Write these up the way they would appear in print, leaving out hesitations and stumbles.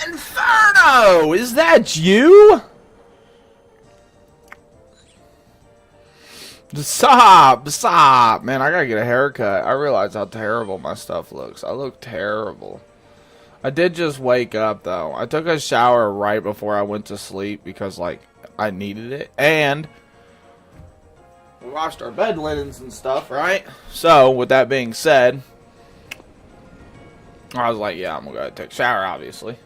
Inferno! Is that you? Stop. Man, I gotta get a haircut. I realize how terrible my stuff looks. I look terrible. I did just wake up, though. I took a shower right before I went to sleep because, like, I needed it. And we washed our bed linens and stuff, right? So, with that being said, I was like, yeah, I'm gonna go take a shower, obviously.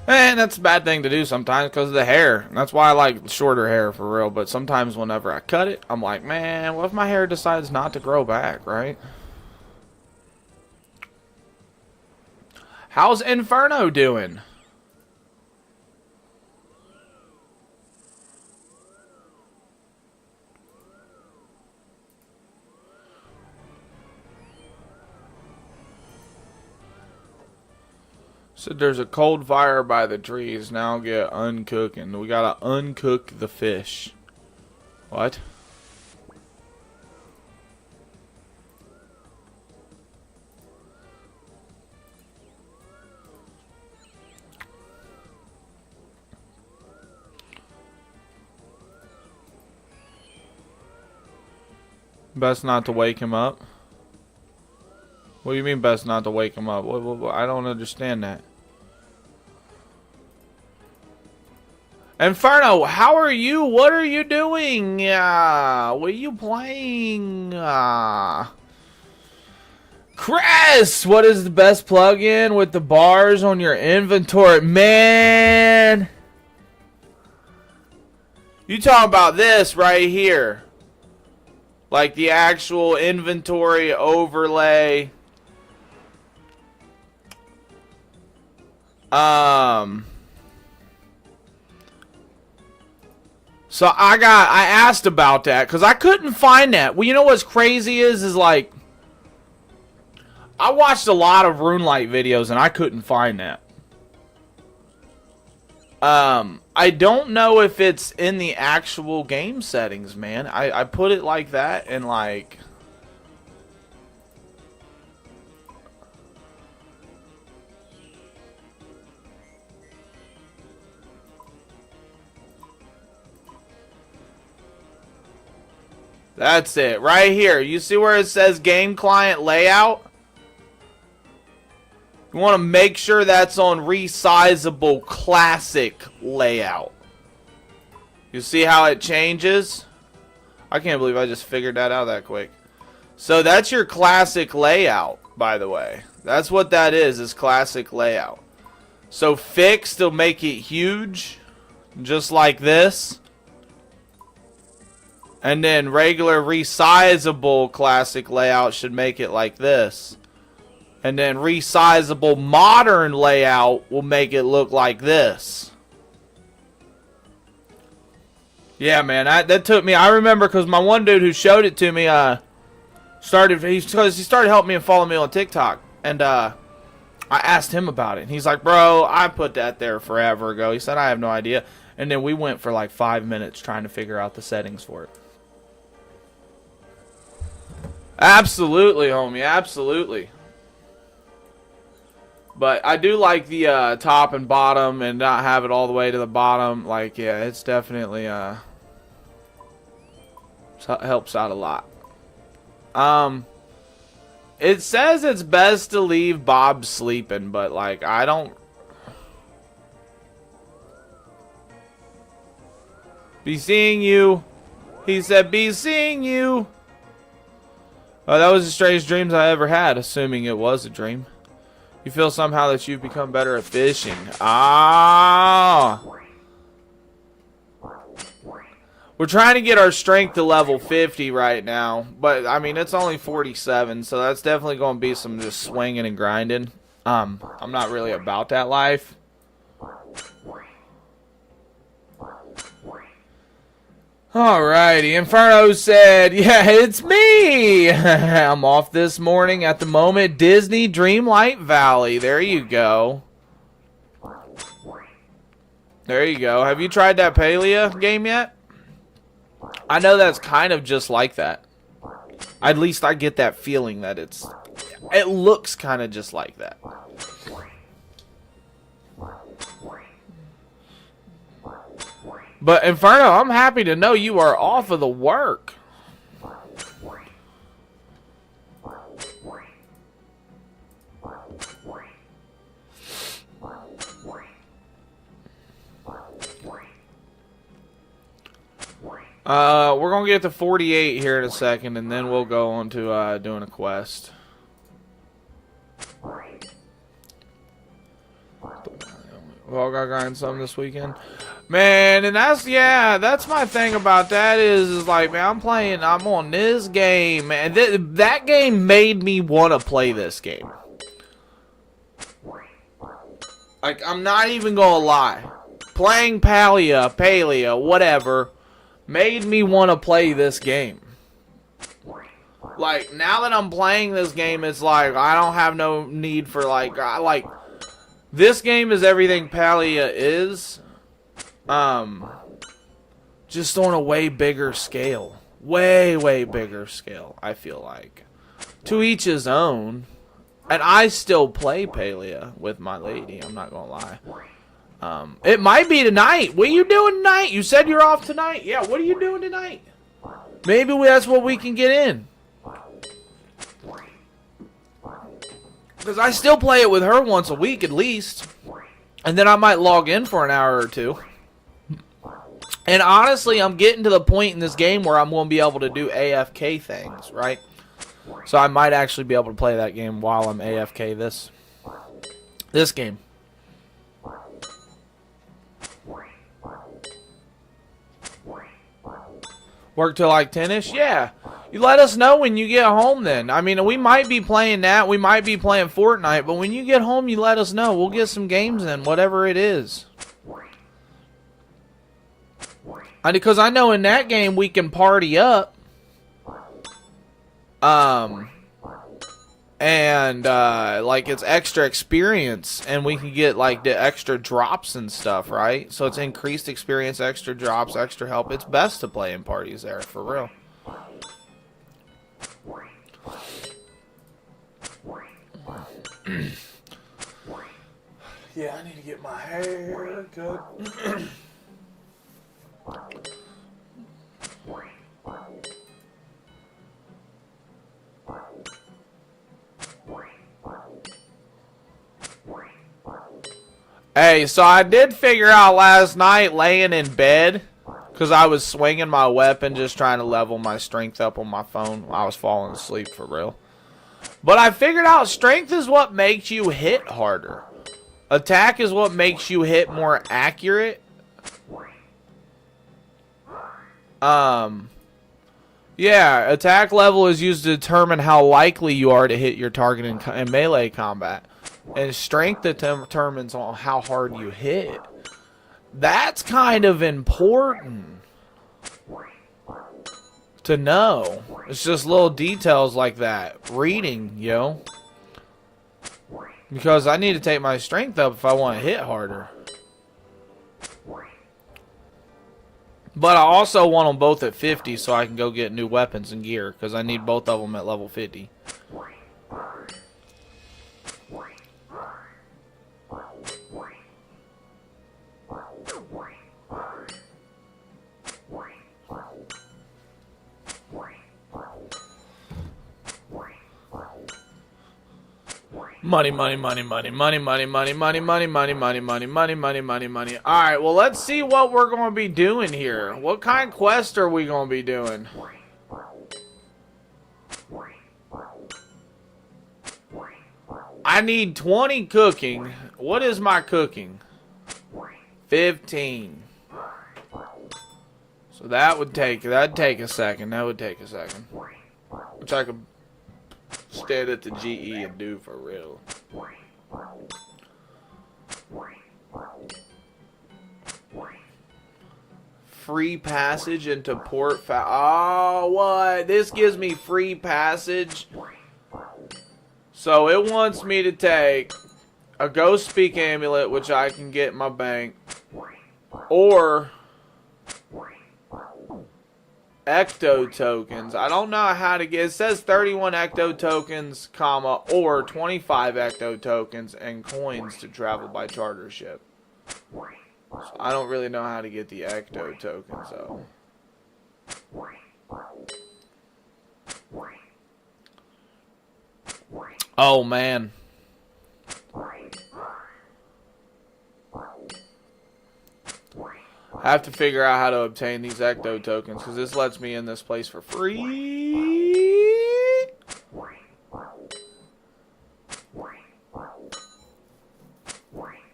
And that's a bad thing to do sometimes because of the hair. And that's why I like shorter hair for real. But sometimes whenever I cut it, I'm like, man, what if my hair decides not to grow back, right? How's Inferno doing? So there's a cold fire by the trees. Now get uncooking. We gotta uncook the fish. What? Best not to wake him up. What do you mean best not to wake him up? What, I don't understand that. Inferno, how are you? What are you doing? What are you playing? Chris, what is the best plugin with the bars on your inventory? Man! You talking about this right here. Like the actual inventory overlay. So I asked about that because I couldn't find that. Well, you know what's crazy is like I watched a lot of RuneLite videos and I couldn't find that. I don't know if it's in the actual game settings, man. I put it like that and like that's it. Right here. You see where it says game client layout? You want to make sure that's on resizable classic layout. You see how it changes? I can't believe I just figured that out that quick. So that's your classic layout, by the way. That's what that is classic layout. So fixed will make it huge, just like this. And then regular resizable classic layout should make it like this. And then resizable modern layout will make it look like this. Yeah, man, that took me. I remember because my one dude who showed it to me he started helping me and following me on TikTok, and I asked him about it. And he's like, "Bro, I put that there forever ago." He said, "I have no idea." And then we went for like 5 minutes trying to figure out the settings for it. Absolutely, homie, absolutely. But I do like the top and bottom and not have it all the way to the bottom. Like, yeah, it's definitely helps out a lot. It says it's best to leave Bob sleeping, but like I don't. Be seeing you. He said, "Be seeing you." Oh, that was the strangest dreams I ever had, assuming it was a dream. You feel somehow that you've become better at fishing. Ah. We're trying to get our strength to level 50 right now. But, I mean, it's only 47. So that's definitely going to be some just swinging and grinding. I'm not really about that life. Alrighty, Inferno said, "Yeah, it's me. I'm off this morning at the moment. Disney Dreamlight Valley." There you go. There you go. Have you tried that Palia game yet? I know that's kind of just like that. At least I get that feeling that it looks kind of just like that. But Inferno, I'm happy to know you are off of the work. We're gonna get to 48 here in a second, and then we'll go on to doing a quest. We all got grind something this weekend, man, and that's my thing about that is like, man, I'm on this game, and that game made me want to play this game. Like, I'm not even gonna lie, playing Palea, whatever, made me want to play this game. Like, now that I'm playing this game, it's like, I don't have no need for, this game is everything Palea is, just on a way bigger scale. Way bigger scale, I feel like. To each his own. And I still play Palea with my lady, I'm not gonna lie. It might be tonight. What are you doing tonight? You said you're off tonight. Yeah, what are you doing tonight? Maybe that's what we can get in. Because I still play it with her once a week at least. And then I might log in for an hour or two. And honestly, I'm getting to the point in this game where I'm going to be able to do AFK things, right? So I might actually be able to play that game while I'm AFK this game. Work till like 10-ish? Yeah. You let us know when you get home then. I mean, we might be playing that. We might be playing Fortnite. But when you get home, you let us know. We'll get some games in, whatever it is. Because I know in that game we can party up. Like, it's extra experience, and we can get, like, the extra drops and stuff, right? So it's increased experience, extra drops, extra help. It's best to play in parties there, for real. Yeah, I need to get my hair cut. Hey, so I did figure out last night laying in bed, because I was swinging my weapon just trying to level my strength up on my phone. I was falling asleep for real. But I figured out strength is what makes you hit harder. Attack is what makes you hit more accurate. Yeah, attack level is used to determine how likely you are to hit your target in melee combat. And strength determines on how hard you hit. That's kind of important to know. It's just little details like that. Reading, yo. Because I need to take my strength up if I want to hit harder. But I also want them both at 50 so I can go get new weapons and gear. Because I need both of them at level 50. Money, money, money, money, money, money, money, money, money, money, money, money, money, money, money, money. Alright, well, let's see what we're going to be doing here. What kind of quest are we going to be doing? I need 20 cooking. What is my cooking? 15. So that'd take a second. That would take a second. Which I could stand at the GE and do for real. Free passage into Port oh, what? This gives me free passage. So it wants me to take a Ghost Speak amulet, which I can get in my bank, or Ecto tokens. I don't know how to get. It says 31 ecto tokens, comma, or 25 ecto tokens and coins to travel by charter ship. So I don't really know how to get the ecto tokens though. Oh man. I have to figure out how to obtain these ecto tokens because this lets me in this place for free.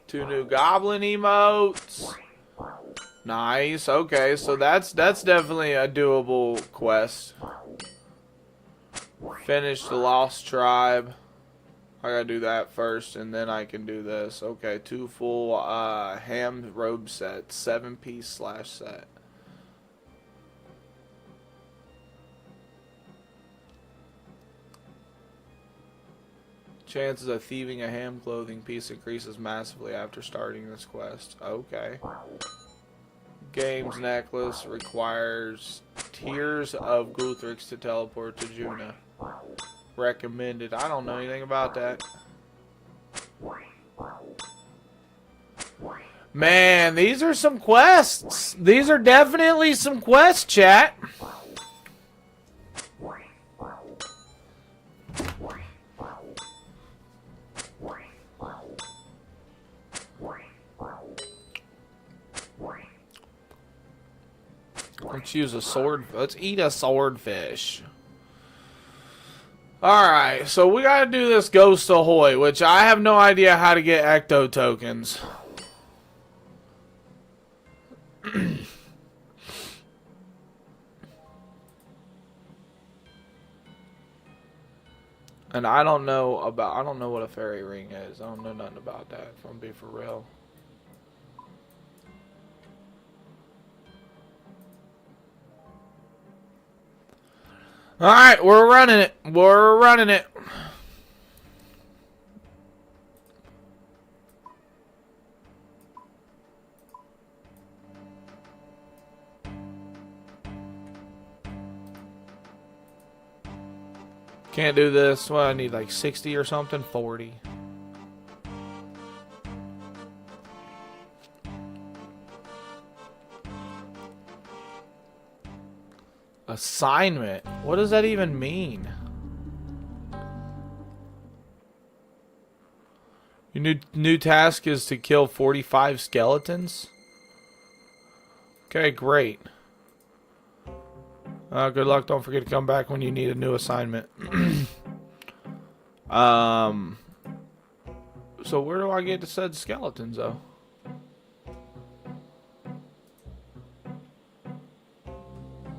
2 new goblin emotes. Nice. Okay, so that's definitely a doable quest. Finish the Lost Tribe. I gotta do that first, and then I can do this. Okay, 2 full ham robe sets, 7-piece /set. Chances of thieving a ham clothing piece increases massively after starting this quest. Okay. Games necklace requires Tears of Guthrix to teleport to Juna. Recommended. I don't know anything about that. Man, these are some quests. These are definitely some quests, chat. Let's use a sword. Let's eat a swordfish. Alright, so we gotta do this Ghost Ahoy, which I have no idea how to get ecto tokens. And I don't know what a fairy ring is. I don't know nothing about that, if I'm being for real. Alright, we're running it. We're running it. Can't do this. Well, I need like 60 or something. 40. Assignment? What does that even mean? Your new task is to kill 45 skeletons? Okay, great. Good luck. Don't forget to come back when you need a new assignment. So where do I get to said skeletons, though?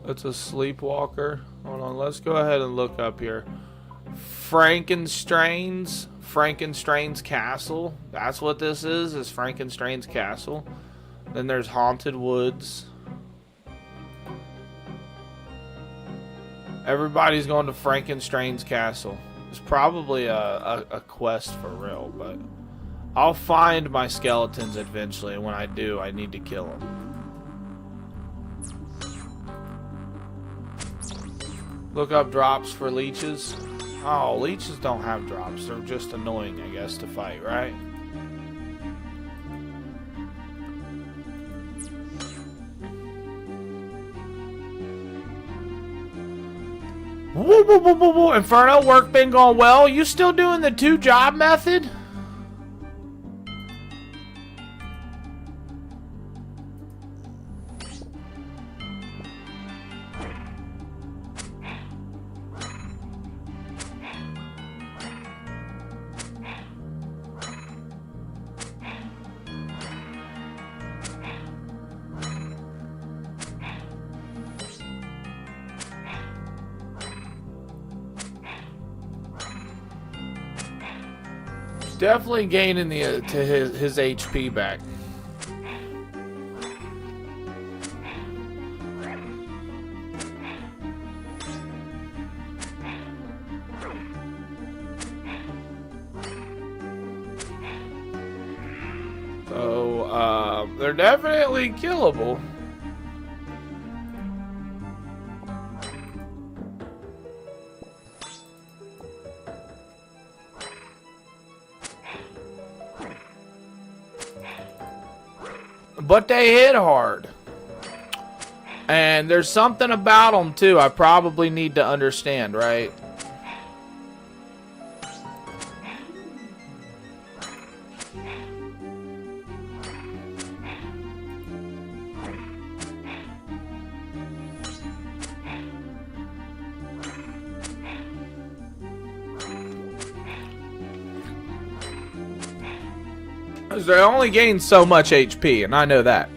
It's a sleepwalker. Hold on, let's go ahead and look up here. Frankenstein's castle. That's what this is Frankenstein's castle. Then there's Haunted Woods. Everybody's going to Frankenstein's castle. It's probably a quest for real, but I'll find my skeletons eventually, and when I do, I need to kill them. Look up drops for leeches. Oh, leeches don't have drops. They're just annoying, I guess, to fight, right? Woo, woo, woo, woo, woo. Inferno, work been going well. You still doing the 2-job method? Definitely gaining his HP back. So they're definitely killable. but they hit hard. And there's something about them, too, I probably need to understand, right? Because they only gain so much HP, and I know that.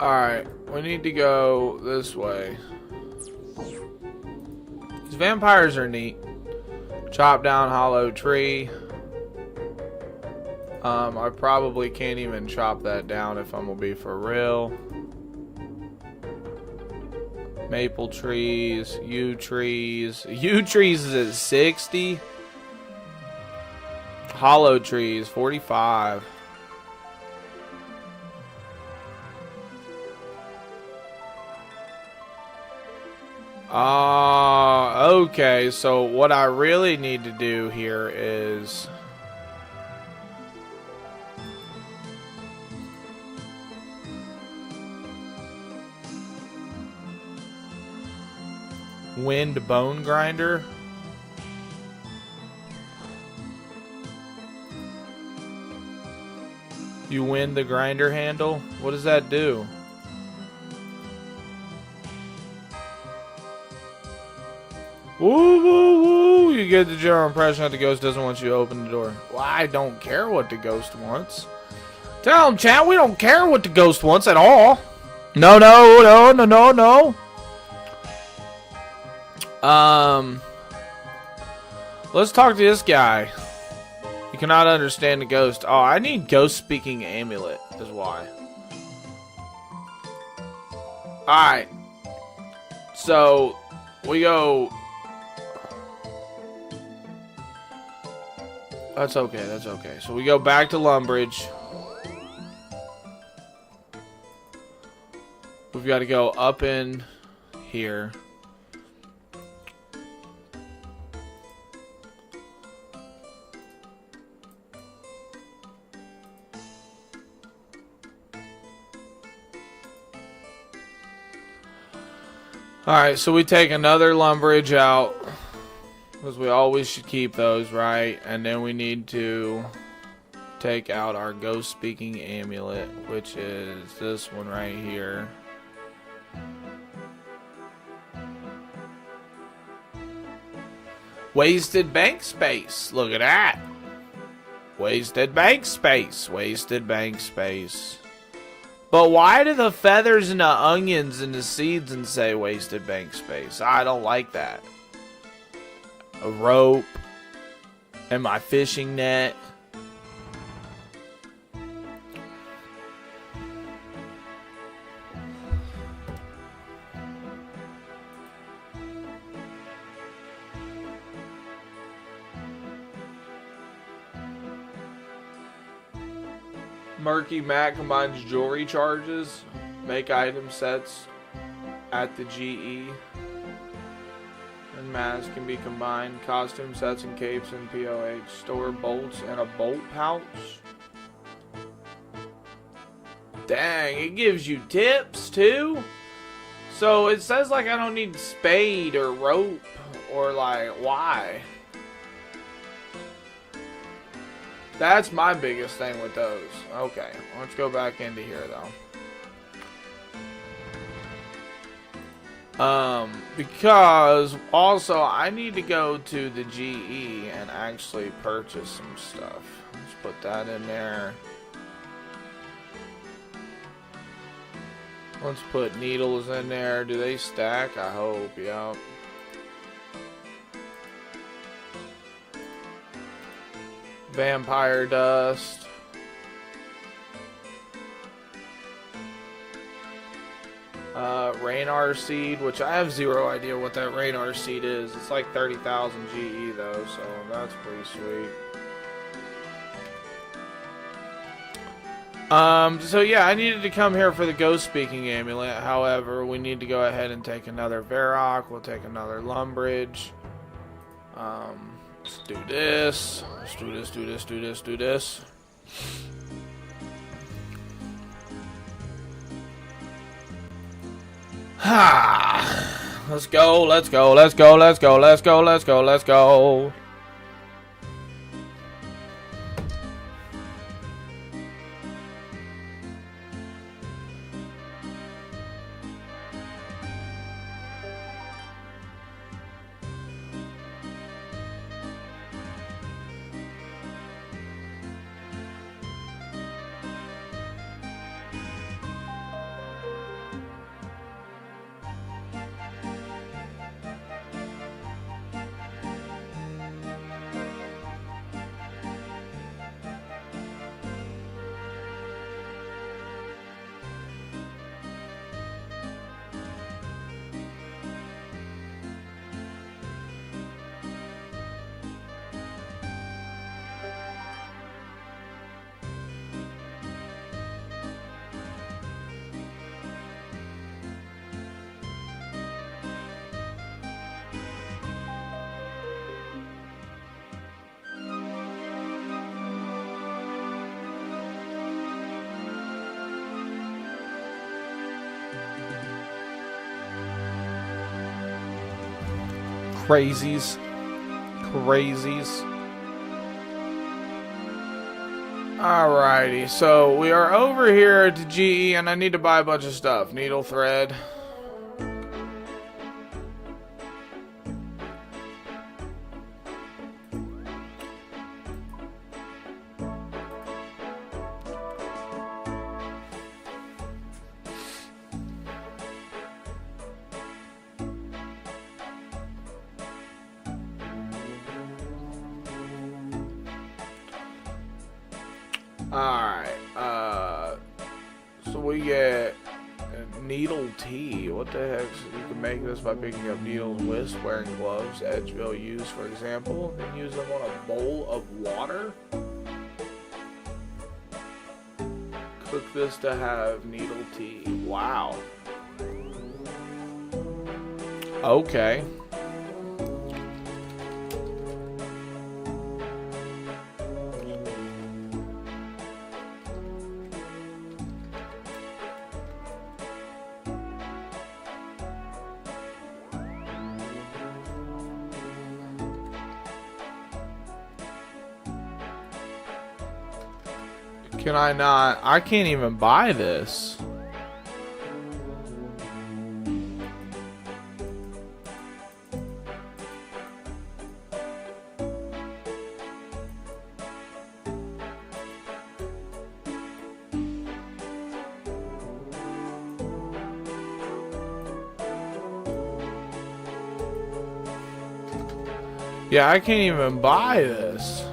Alright, we need to go this way. These vampires are neat. Chop down hollow tree. I probably can't even chop that down if I'm gonna be for real. Maple trees, yew trees. Yew trees is at 60. Hollow trees, 45. Okay, so what I really need to do here is wind bone grinder. You wind the grinder handle? What does that do? Woo, woo, woo. You get the general impression that the ghost doesn't want you to open the door. Well, I don't care what the ghost wants. Tell him, chat, we don't care what the ghost wants at all. No, no, no, no, no, no. Let's talk to this guy. You cannot understand the ghost. Oh, I need ghost speaking amulet is why. Alright. So, we go... That's okay, that's okay. So we go back to Lumbridge. We've got to go up in here. Alright, so we take another Lumbridge out. Because we always should keep those, right? And then we need to take out our ghost speaking amulet, which is this one right here. Wasted bank space. Look at that. Wasted bank space. Wasted bank space. But why do the feathers and the onions and the seeds and say wasted bank space? I don't like that. A rope and my fishing net. Murky Matt combines jewelry charges, make item sets at the GE. And masks can be combined. Costume sets and capes and POH. Store bolts and a bolt pouch. Dang, it gives you tips too. So it says like I don't need spade or rope or like why? That's my biggest thing with those. Okay, let's go back into here though. Because also I need to go to the GE and actually purchase some stuff. Let's put that in there. Let's put needles in there. Do they stack? I hope, yeah. Vampire dust. Raynar seed, which I have zero idea what that Raynar seed is. It's like 30,000 GE though, so that's pretty sweet. So yeah, I needed to come here for the ghost speaking amulet. However, we need to go ahead and take another Varrock. We'll take another Lumbridge. Let's do this. Let's do this, do this, do this, do this. Ha! Let's go, let's go, let's go, let's go, let's go, let's go, let's go. Crazies. Crazies. Alrighty, so we are over here at GE and I need to buy a bunch of stuff. Needle thread. Alright, so we get needle tea. What the heck? So you can make this by picking up needles, wisp, wearing gloves, Edgeville use, for example, then use them on a bowl of water. Cook this to have needle tea. Wow. Okay. Can I not? I can't even buy this. Yeah, I can't even buy this.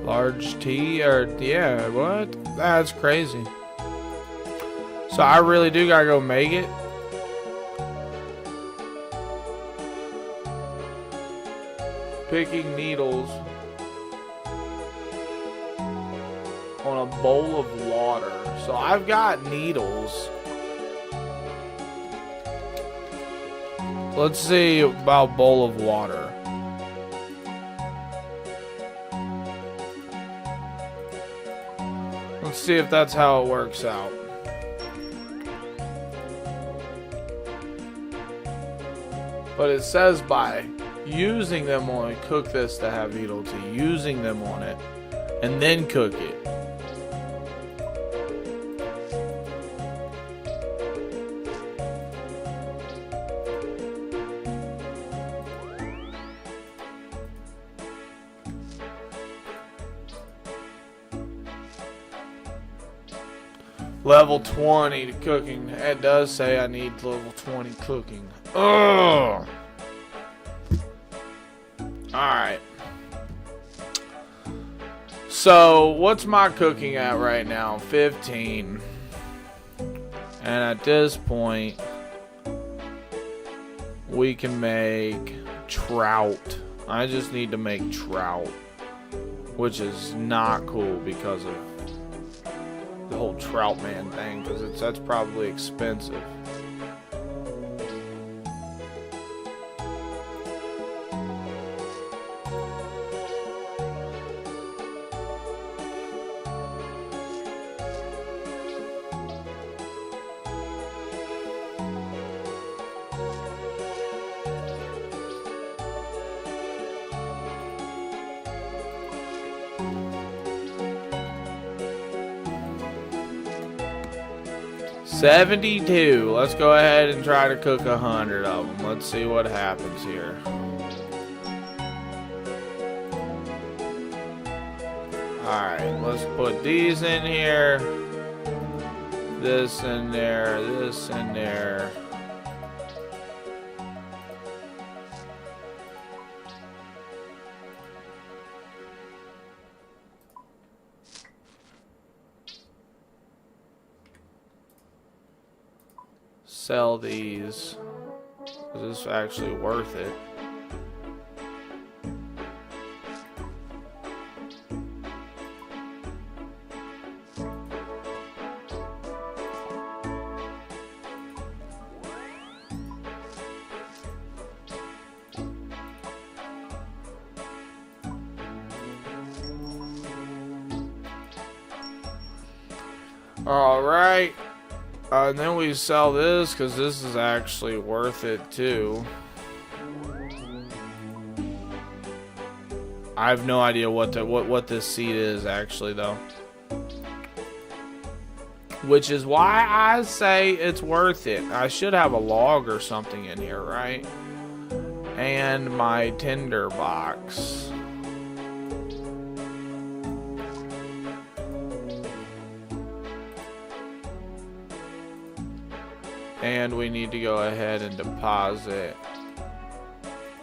Large tea, or yeah, what? That's crazy. So I really do gotta go make it. Picking needles on a bowl of water. So I've got needles. Let's see about bowl of water. Let's see if that's how it works out. But it says by using them on it, cook this to have needle tea. Using them on it, and then cook it. Level 20 to cooking. It does say I need level 20 cooking. Ugh. Alright. So, what's my cooking at right now? 15. And at this point, we can make trout. I just need to make trout, which is not cool because of the whole trout man thing, because that's probably expensive. $72. Let's go ahead and try to cook 100 of them. Let's see what happens here. Alright, let's put these in here. This in there. This in there. Sell these. Is this actually worth it? All right. And then we sell this because this is actually worth it too. I have no idea what this seed is actually though. Which is why I say it's worth it. I should have a log or something in here, right? And my tinder box. And we need to go ahead and deposit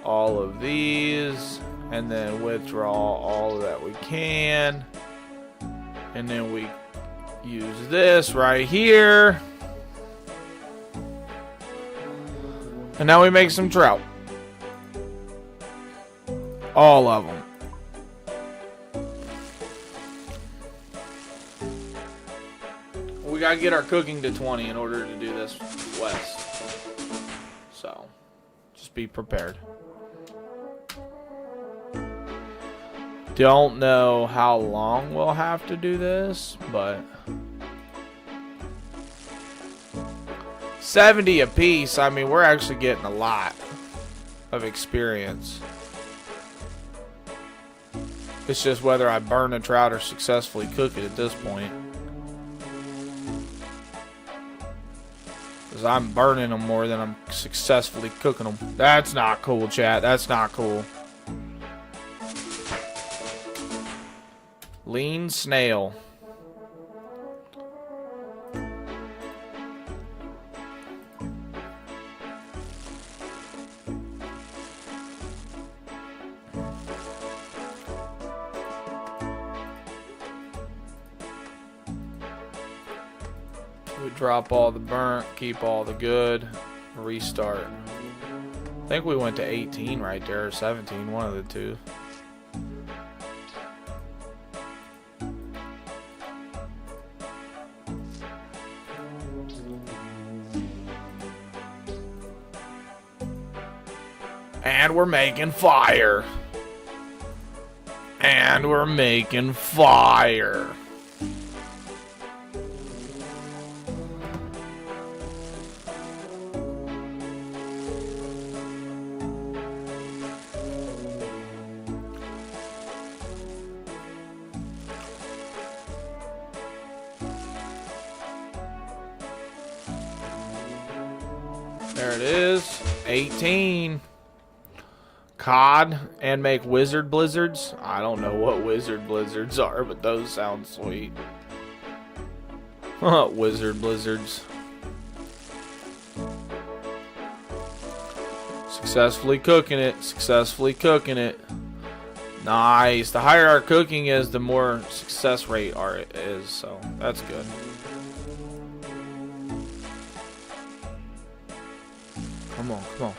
all of these and then withdraw all that we can. And then we use this right here. And now we make some trout. All of them. We gotta get our cooking to 20 in order to do this west. So, just be prepared. Don't know how long we'll have to do this, but 70 apiece. I mean, we're actually getting a lot of experience. It's just whether I burn a trout or successfully cook it at this point. Because I'm burning them more than I'm successfully cooking them. That's not cool, chat. That's not cool. Lean snail. We drop all the burnt, keep all the good, restart. I think we went to 18 right there, or 17, one of the two. And we're making fire. And we're making fire. There it is. 18. Cod and make wizard blizzards. I don't know what wizard blizzards are, but those sound sweet. Wizard blizzards. Successfully cooking it. Successfully cooking it. Nice. The higher our cooking is, the more success rate our is. So that's good. Come on, come on.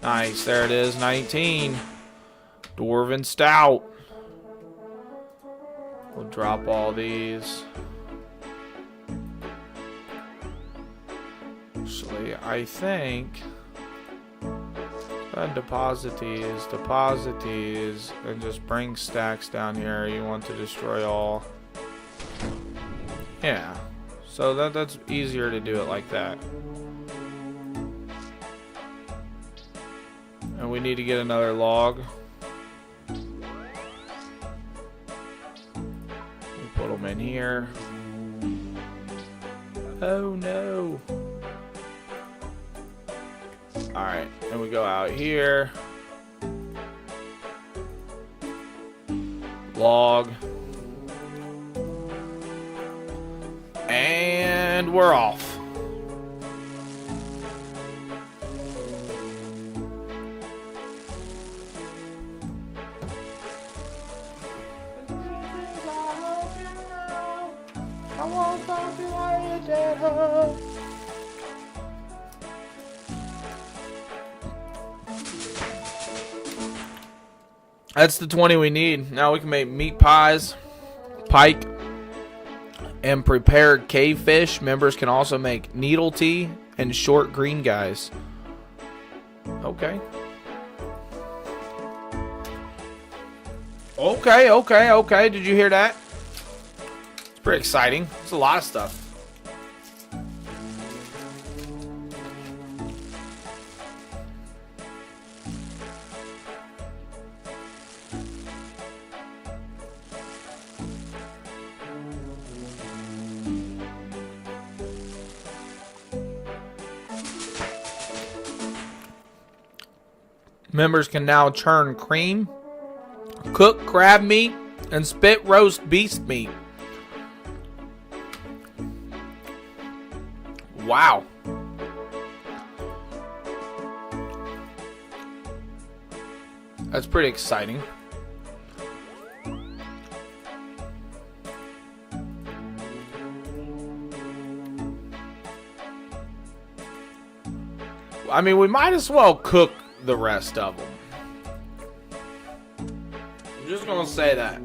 Nice. There it is. 19. Dwarven Stout. We'll drop all these. Actually, I think deposit these, and just bring stacks down here. You want to destroy all. Yeah. So that's easier to do it like that. And we need to get another log. Put them in here. Oh no. Alright, and we go out here. Log. And we're off. I won't stop you while you're dead. That's the 20 we need. Now we can make meat pies, pike, and prepared cave fish. Members can also make needle tea and short green guys. Okay. Okay. Did you hear that? It's pretty exciting. It's a lot of stuff. Members can now churn cream, cook crab meat, and spit roast beast meat. Wow. That's pretty exciting. I mean, we might as well cook the rest of them. I'm just gonna say that.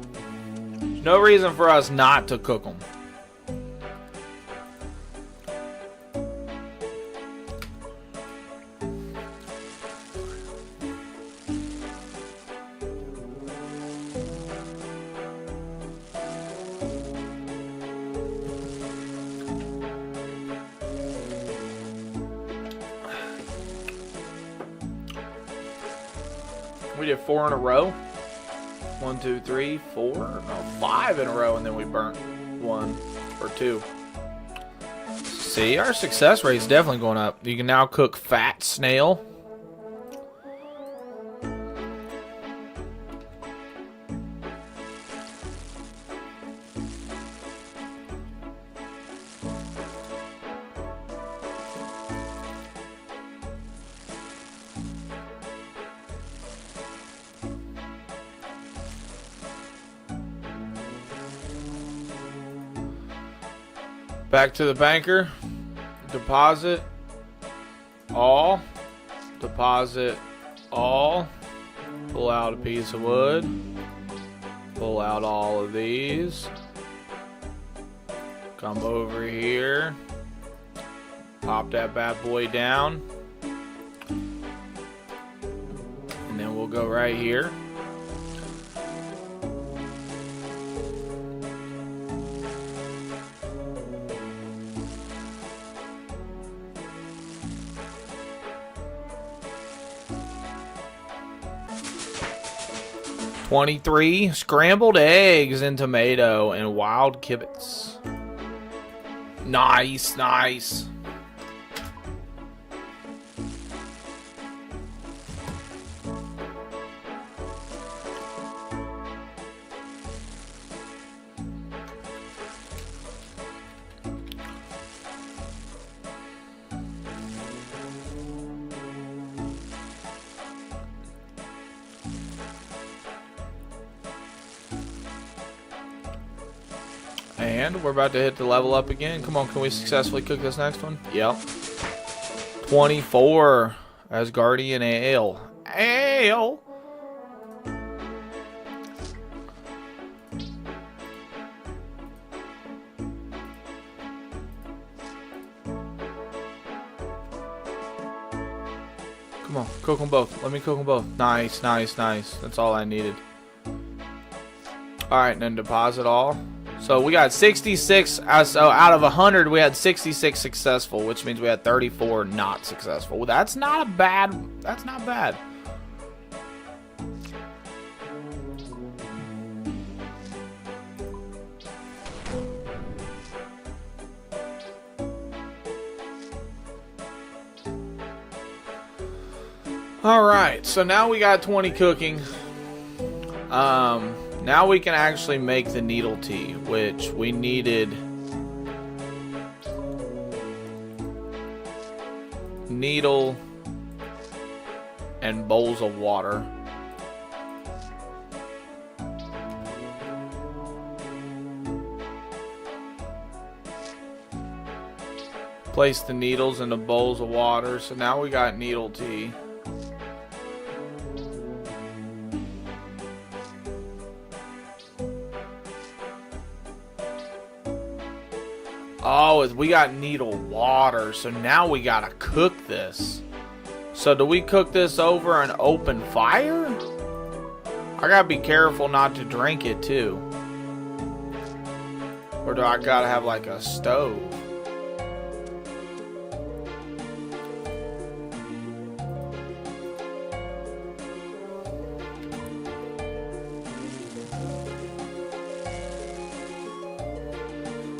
There's no reason for us not to cook them. We did 4 in a row. 1, 2, 3, 4. No, 5 in a row, and then we burnt 1 or 2. See, our success rate's definitely going up. You can now cook fat snail. Back to the banker. Deposit all. Deposit all. Pull out a piece of wood. Pull out all of these. Come over here. Pop that bad boy down. And then we'll go right here. $23 scrambled eggs and tomato and wild kibitz. Nice, nice. And we're about to hit the level up again. Come on, can we successfully cook this next one? Yep. 24 Asgardian ale. Ale! Come on, cook them both. Let me cook them both. Nice, nice, nice. That's all I needed. Alright, and then deposit all. So we got 66, so out of 100 we had 66 successful, which means we had 34 not successful. Well, that's not bad. Alright, so now we got 20 cooking. Now we can actually make the needle tea, which we needed needle and bowls of water. Place the needles in the bowls of water, so now we got needle tea. Oh, we got needle water, so now we gotta cook this. So do we cook this over an open fire? I gotta be careful not to drink it too. Or do I gotta have like a stove?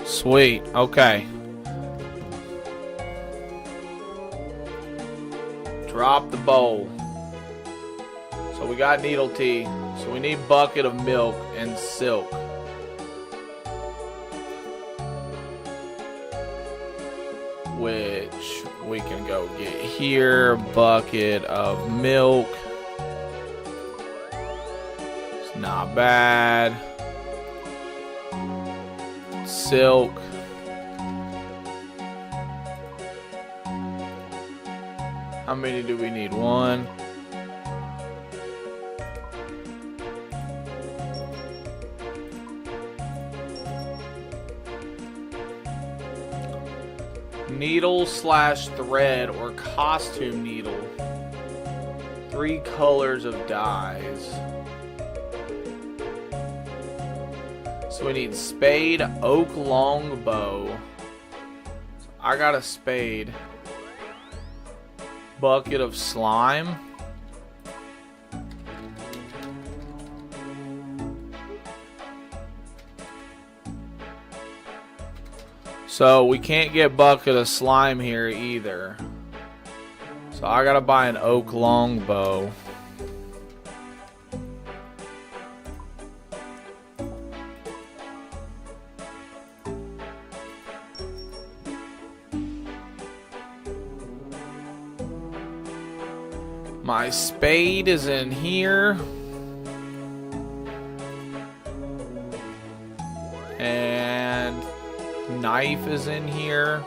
Sweet, okay. Drop the bowl. So we got needle tea. So we need bucket of milk and silk. Which we can go get here. Bucket of milk. It's not bad. Silk. How many do we need? One. Needle slash thread or costume needle. 3 colors of dyes. So we need spade, oak longbow. I got a spade. Bucket of slime. So we can't get bucket of slime here either. So I gotta buy an oak longbow. My spade is in here. And knife is in here.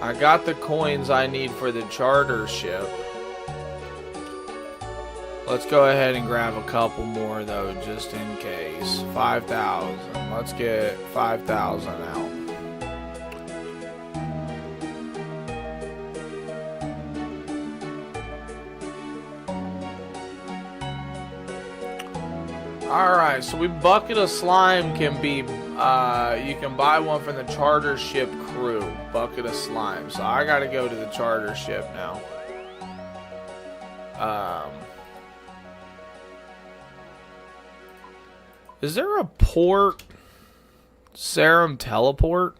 I got the coins I need for the charter ship. Let's go ahead and grab a couple more though, just in case. 5,000. Let's get 5,000 out. Alright, so bucket of slime can be, you can buy one from the charter ship crew. Bucket of slime. So I gotta go to the charter ship now. Is there a port? Serum teleport?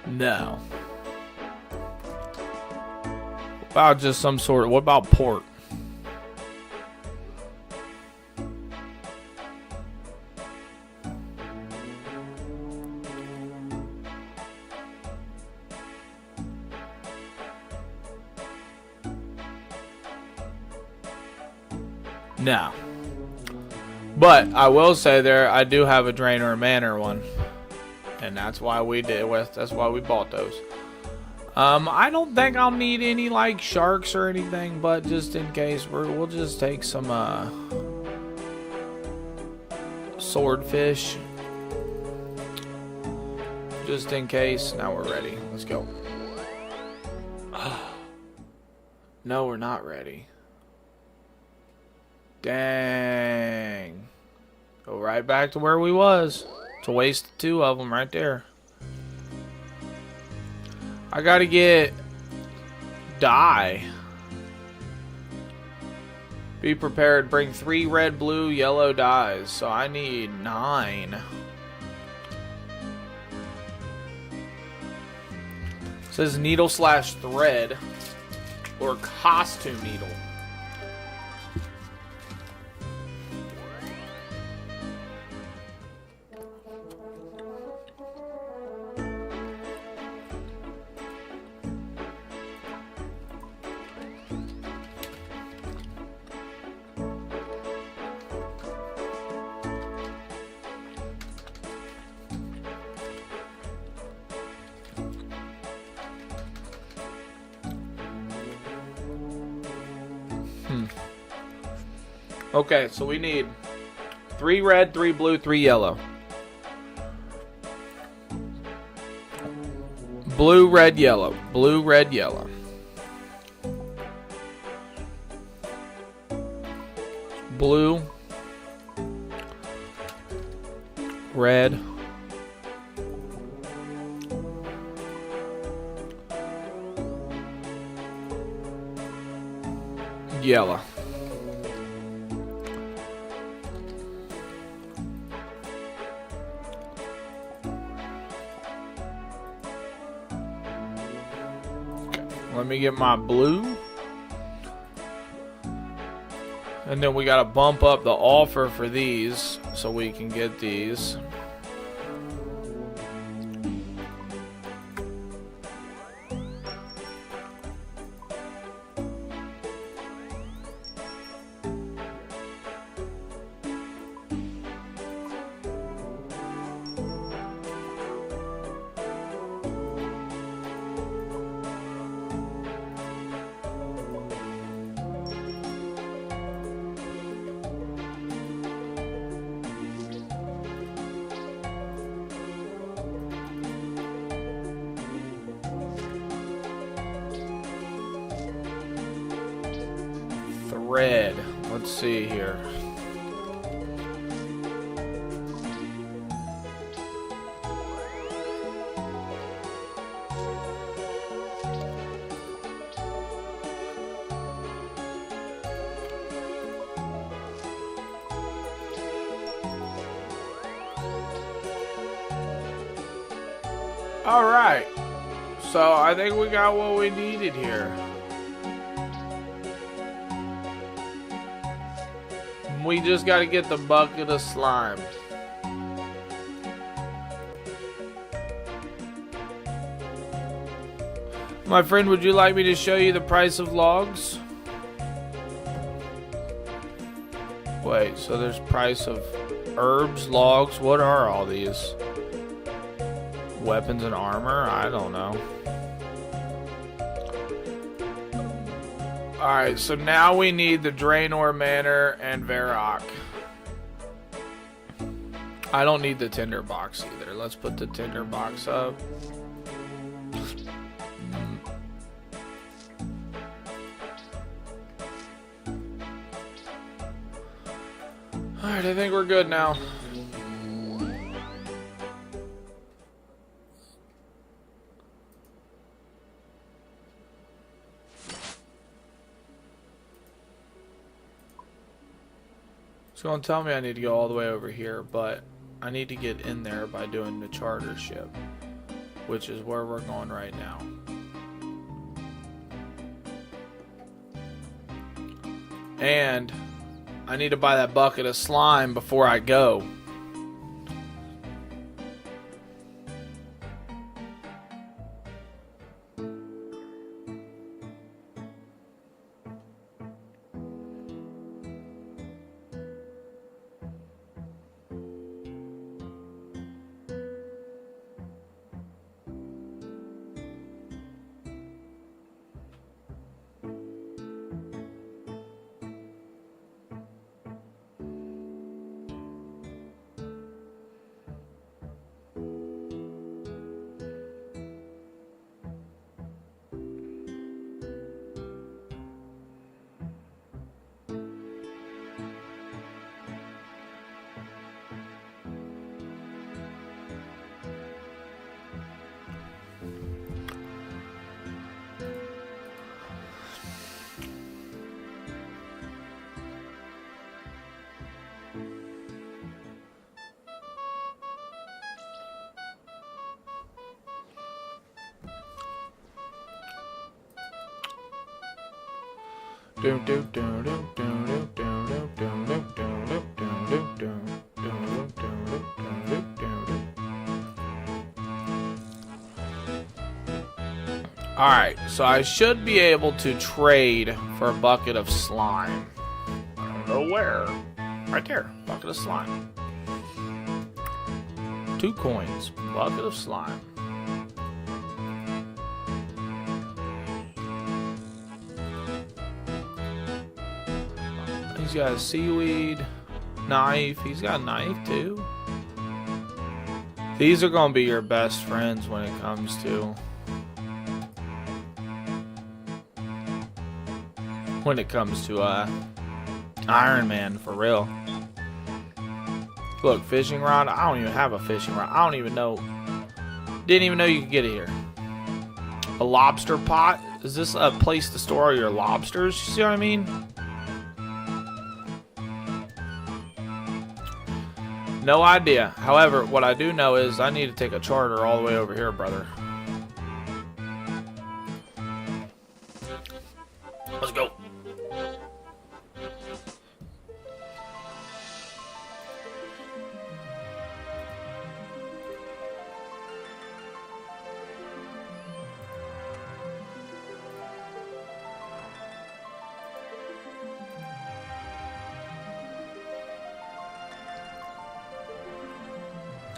No. What about just some sort of, what about port? No. But I will say I do have a Draenor Manor one. And that's why we bought those. I don't think I'll need any like sharks or anything, but just in case we'll just take some swordfish. Just in case. Now we're ready. Let's go. No, we're not ready. Dang. Go right back to where we was. It's a waste of 2 of them right there. I gotta get dye. Be prepared. Bring 3 red, blue, yellow dyes. So I need 9. It says needle/thread or costume needle. Okay, so we need 3 red, 3 blue, 3 yellow. Blue, red, yellow. Blue, red, yellow. Blue, red, yellow. Let me get my blue. And then we gotta bump up the offer for these so we can get these. Thread. Let's see here. All right. So I think we got what we needed here. We just got to get the bucket of slime. My friend, would you like me to show you the price of logs? Wait, so there's price of herbs, logs. What are all these? Weapons and armor? I don't know. Alright, so now we need the Draenor Manor and Varrock. I don't need the tinder box either. Let's put the tinder box up. Alright, I think we're good now. It's going to tell me I need to go all the way over here, but I need to get in there by doing the charter ship, which is where we're going right now. And I need to buy that bucket of slime before I go. Alright, so I should be able to trade for a bucket of slime. I don't know where. Right there, bucket of slime. 2 coins, bucket of slime. He's got a seaweed knife. He's got a knife too. These are gonna be your best friends when it comes to Iron Man, for real. Look, fishing rod. I don't even have a fishing rod. I don't even know. Didn't even know you could get it here. A lobster pot. Is this a place to store all your lobsters? You see what I mean? No idea. However, what I do know is I need to take a charter all the way over here, brother. Let's go.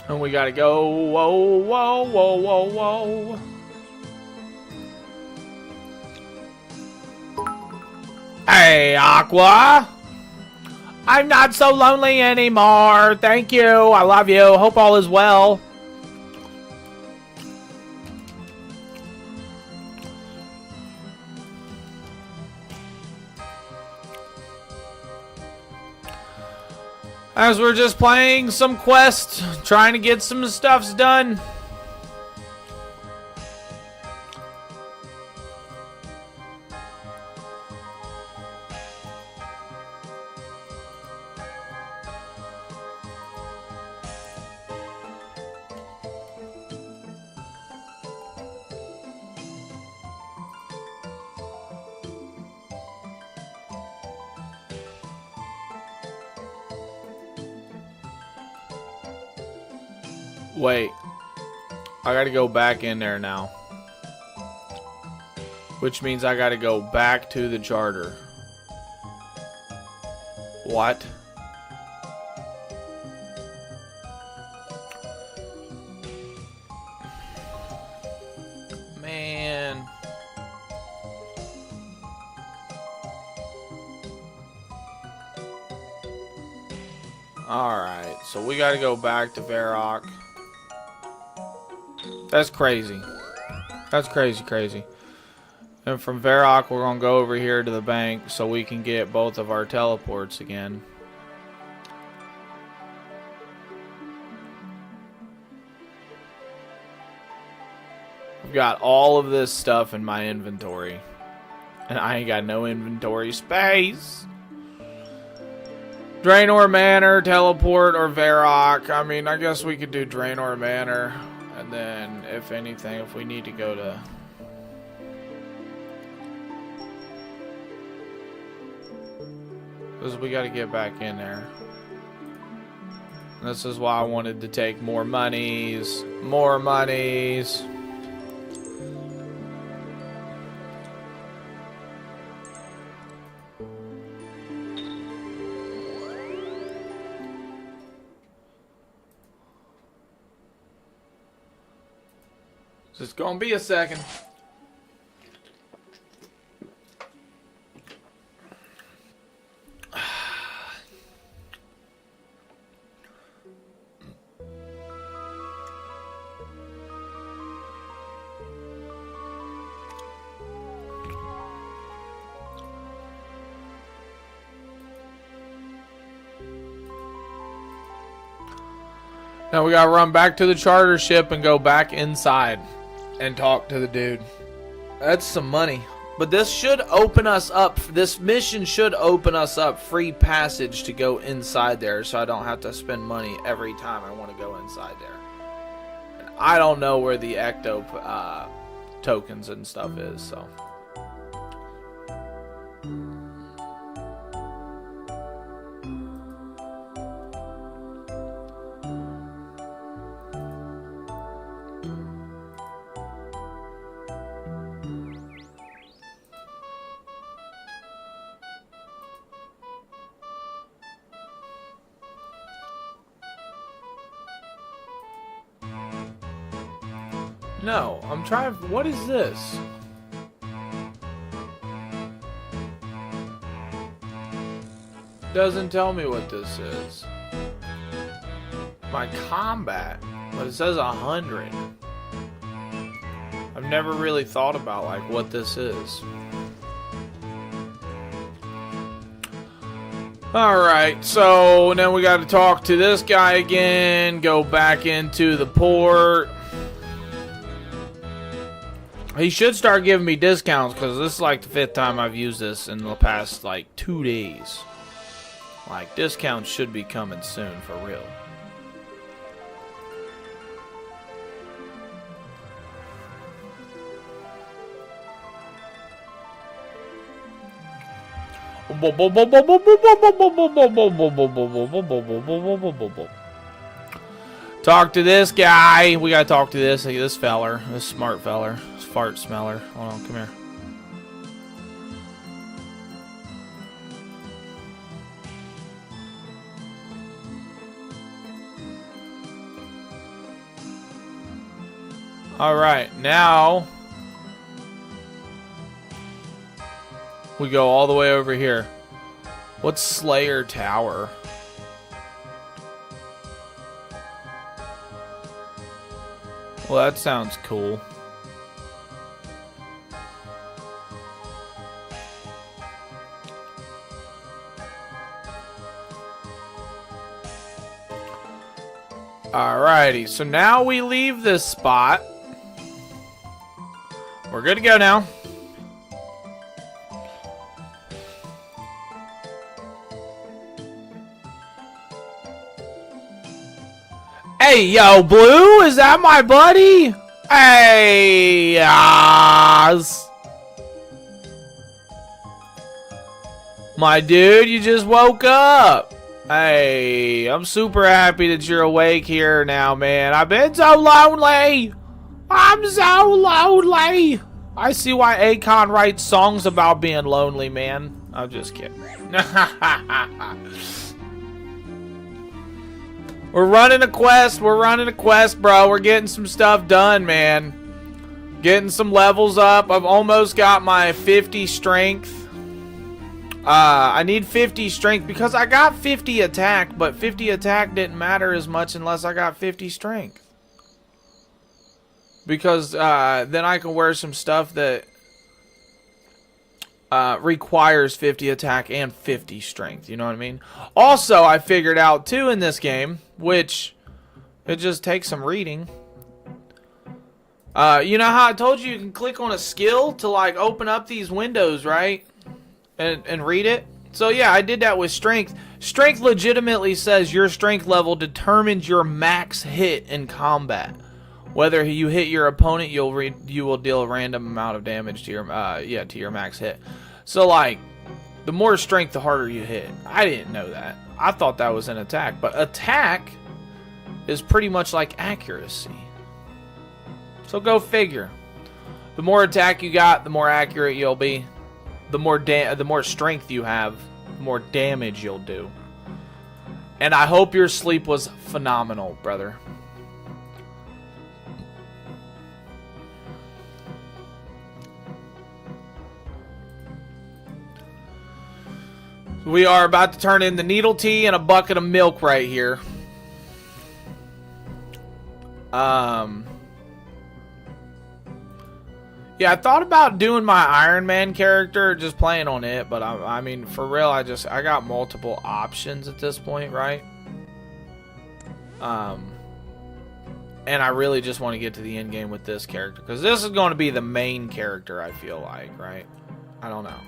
And we gotta go. Whoa, whoa, whoa, whoa, whoa. Hey, Aqua. I'm not so lonely anymore. Thank you. I love you. Hope all is well. As we're just playing some quest, trying to get some stuffs done. Wait, I gotta go back in there now. Which means I gotta go back to the charter. What? Man. Alright, so we gotta go back to Varrock. That's crazy. That's crazy. And from Varrock, we're going to go over here to the bank so we can get both of our teleports again. I've got all of this stuff in my inventory. And I ain't got no inventory space. Draenor Manor, teleport, or Varrock. I mean, I guess we could do Draenor Manor. And then, if anything, if we need to go to... Because we got to get back in there. This is why I wanted to take more monies. More monies. It's gonna be a second. Now we gotta run back to the charter ship and go back inside and talk to the dude. That's some money. But this should open us up. This mission should open us up free passage to go inside there, so I don't have to spend money every time I want to go inside there. And I don't know where the ecto tokens and stuff is, so. No, I'm trying. What is this? Doesn't tell me what this is. My combat, but it says 100. I've never really thought about like what this is. Alright, so now we got to talk to this guy again, go back into the port. He should start giving me discounts because this is like the 5th time I've used this in the past like 2 days. Like, discounts should be coming soon for real. Talk to this guy. We gotta talk to this feller, this smart feller, this fart smeller. Hold on, come here. All right, now we go all the way over here. What's Slayer Tower? Well, that sounds cool. Alrighty, so now we leave this spot. We're good to go now. Hey, yo, Blue, is that my buddy? Hey, my dude, you just woke up. Hey, I'm super happy that you're awake here now, man. I've been so lonely. I'm so lonely. I see why Akon writes songs about being lonely, man. I'm just kidding. We're running a quest. We're running a quest, bro. We're getting some stuff done, man. Getting some levels up. I've almost got my 50 strength. I need 50 strength because I got 50 attack, but 50 attack didn't matter as much unless I got 50 strength. Because then I can wear some stuff that requires 50 attack and 50 strength. You know what I mean? Also, I figured out too in this game, which it just takes some reading. You know how I told you can click on a skill to like open up these windows, right? And read it. So yeah, I did that with strength. Strength legitimately says your strength level determines your max hit in combat. Whether you hit your opponent, you will deal a random amount of damage to your to your max hit. So like, the more strength, the harder you hit. I didn't know that. I thought that was an attack, but attack is pretty much like accuracy. So go figure. The more attack you got, the more accurate you'll be. The more strength you have, the more damage you'll do. And I hope your sleep was phenomenal, brother. We are about to turn in the needle tea and a bucket of milk right here. Yeah, I thought about doing my Iron Man character, just playing on it, but I mean, for real, I got multiple options at this point, right? And I really just want to get to the end game with this character, because this is going to be the main character, I feel like, right? I don't know.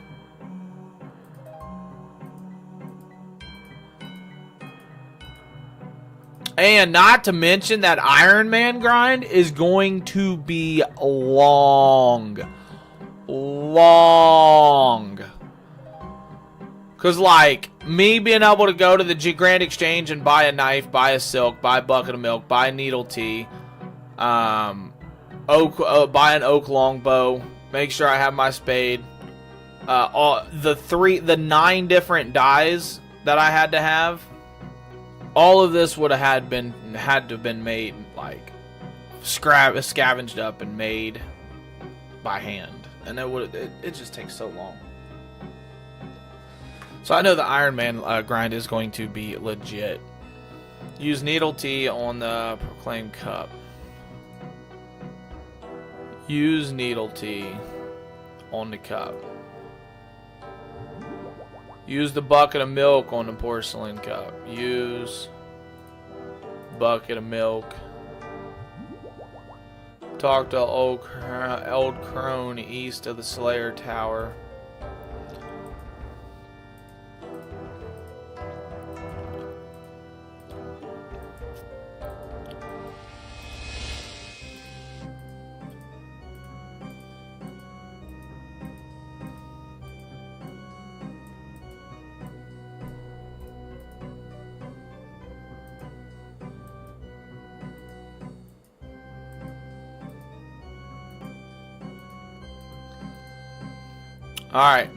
And not to mention that Iron Man grind is going to be long. Long. Because, like, me being able to go to the Grand Exchange and buy a knife, buy a silk, buy a bucket of milk, buy a needle tea, buy an oak longbow, make sure I have my spade, the 9 different dyes that I had to have. All of this would have had to have been made like scavenged up and made by hand, and it just takes so long. So I know the Iron Man grind is going to be legit. Use needle tea on the proclaimed cup. Use needle tea on the cup. Use the bucket of milk on the porcelain cup. Use bucket of milk. Talk to old crone east of the Slayer Tower. Alright.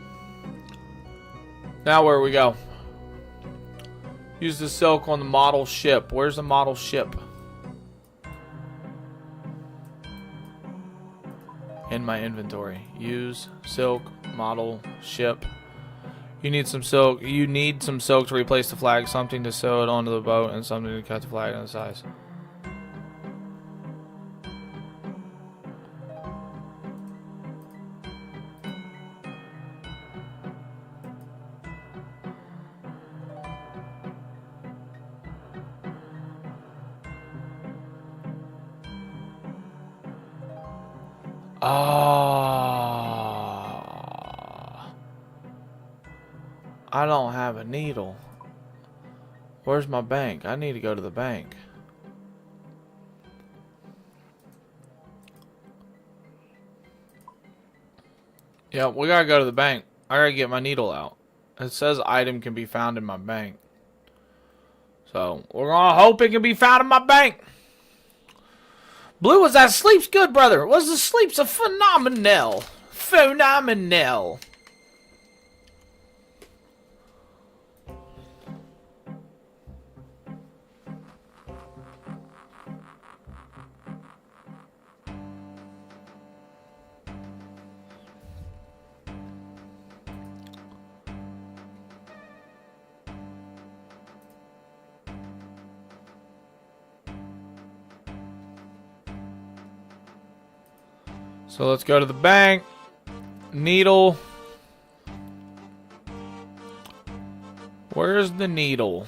Now where we go? Use the silk on the model ship. Where's the model ship? In my inventory. Use silk model ship. You need some silk. You need some silk to replace the flag, something to sew it onto the boat, and something to cut the flag on the size. I don't have a needle. Where's my bank? I need to go to the bank. Yeah, we gotta go to the bank. I gotta get my needle out. It says item can be found in my bank. So, we're gonna hope it can be found in my bank. Blue, was that sleep's good, brother? Was the sleep's a phenomenal. Phenomenal. So let's go to the bank. Needle. Where's the needle?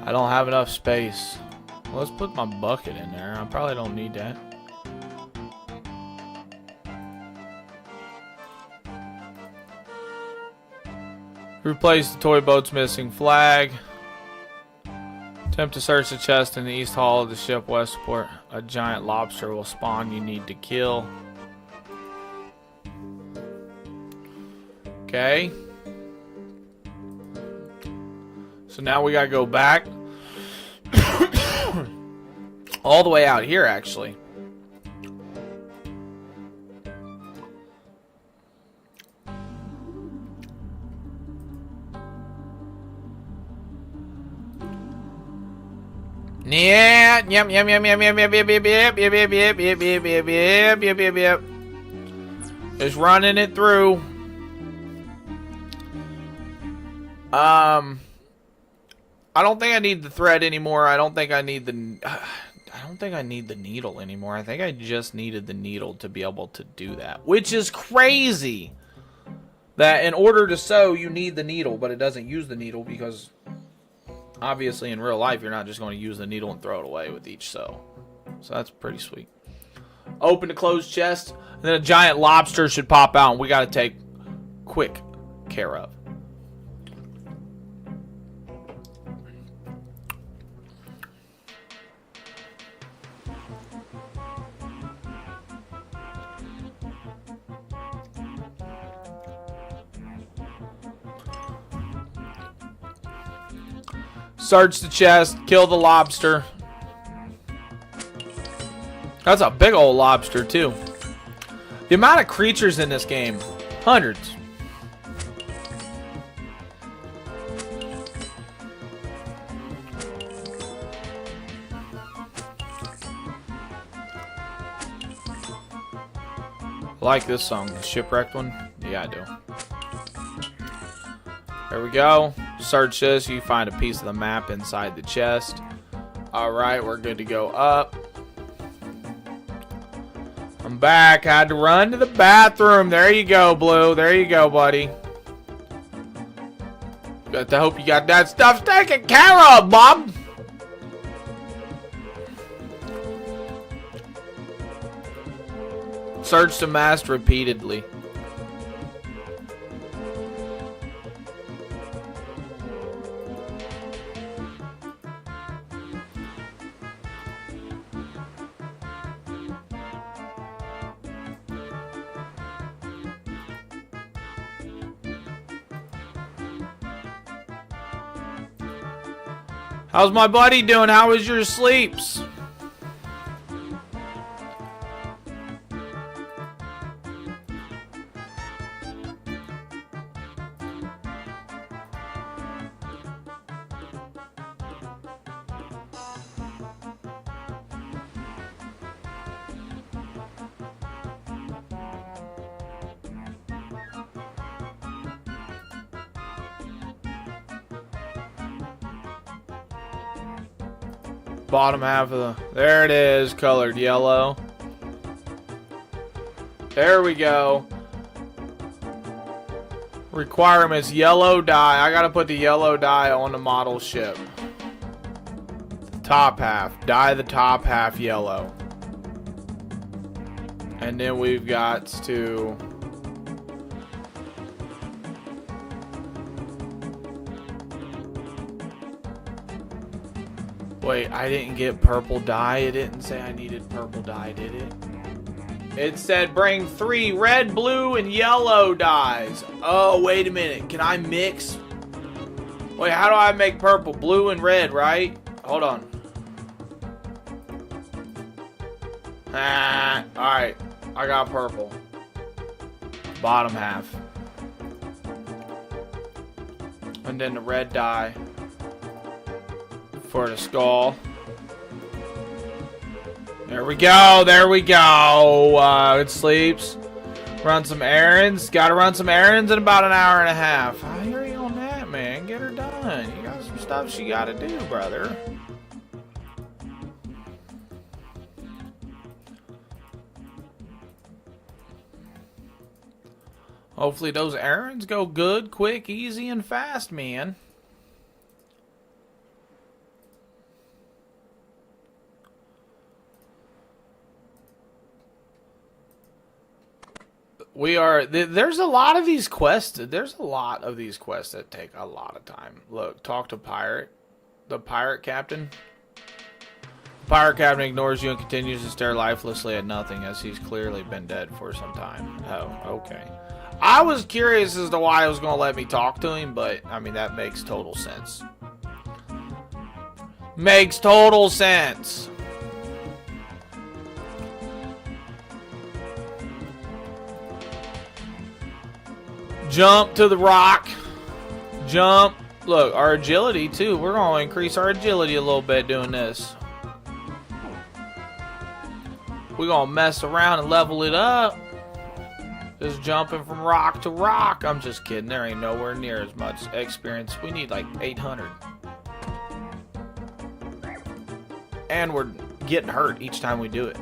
I don't have enough space. Well, let's put my bucket in there. I probably don't need that. Replace the toy boat's missing flag. Attempt to search the chest in the east hall of the ship Westport. A giant lobster will spawn. You need to kill. Okay. So now we gotta go back. All the way out here, actually. Yeah, yep. Just running it through. I don't think I need the thread anymore. I don't think I need the needle anymore. I think I just needed the needle to be able to do that, which is crazy. That in order to sew, you need the needle, but it doesn't use the needle because obviously in real life, you're not just going to use the needle and throw it away with each sew. So that's pretty sweet. Open the closed chest, and then a giant lobster should pop out, and we got to take quick care of. Search the chest, kill the lobster. That's a big old lobster, too. The amount of creatures in this game. Hundreds. I like this song, the Shipwrecked one. Yeah, I do. There we go. Search this. You find a piece of the map inside the chest. Alright, we're good to go up. I'm back. I had to run to the bathroom. There you go, Blue. There you go, buddy. Got to hope you got that stuff taken care of, Bob. Search the mast repeatedly. How's my buddy doing? How was your sleeps? Bottom half of the... There it is, colored yellow. There we go. Requirements, yellow dye. I gotta put the yellow dye on the model ship. The top half. Dye the top half yellow. And then we've got to... Wait, I didn't get purple dye. It didn't say I needed purple dye, did it? It said bring 3 red, blue, and yellow dyes. Oh, wait a minute. Can I mix? Wait, how do I make purple? Blue and red, right? Hold on. Alright. I got purple. Bottom half. And then the red dye. For the skull. There we go. There we go. It sleeps. Run some errands. Gotta run some errands in about an hour and a half. I hear you on that, man. Get her done. You got some stuff she gotta do, brother. Hopefully those errands go good, quick, easy, and fast, man. There's a lot of these quests. There's a lot of these quests that take a lot of time. Look, talk to pirate. The pirate captain. The pirate captain ignores you and continues to stare lifelessly at nothing as he's clearly been dead for some time. Oh, okay. I was curious as to why it was going to let me talk to him, but, I mean, that makes total sense. Makes total sense. Jump to the rock. Jump. Look, our agility, too. We're going to increase our agility a little bit doing this. We're going to mess around and level it up. Just jumping from rock to rock. I'm just kidding. There ain't nowhere near as much experience. We need like 800. And we're getting hurt each time we do it.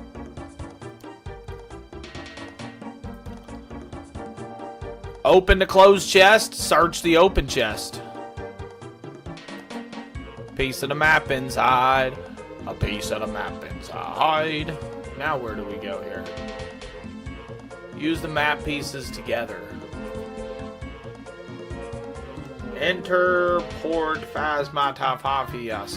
Open the closed chest. Search the open chest. Piece of the map inside. A piece of the map inside. Now where do we go here? Use the map pieces together. Enter Port Phasmatophaphia.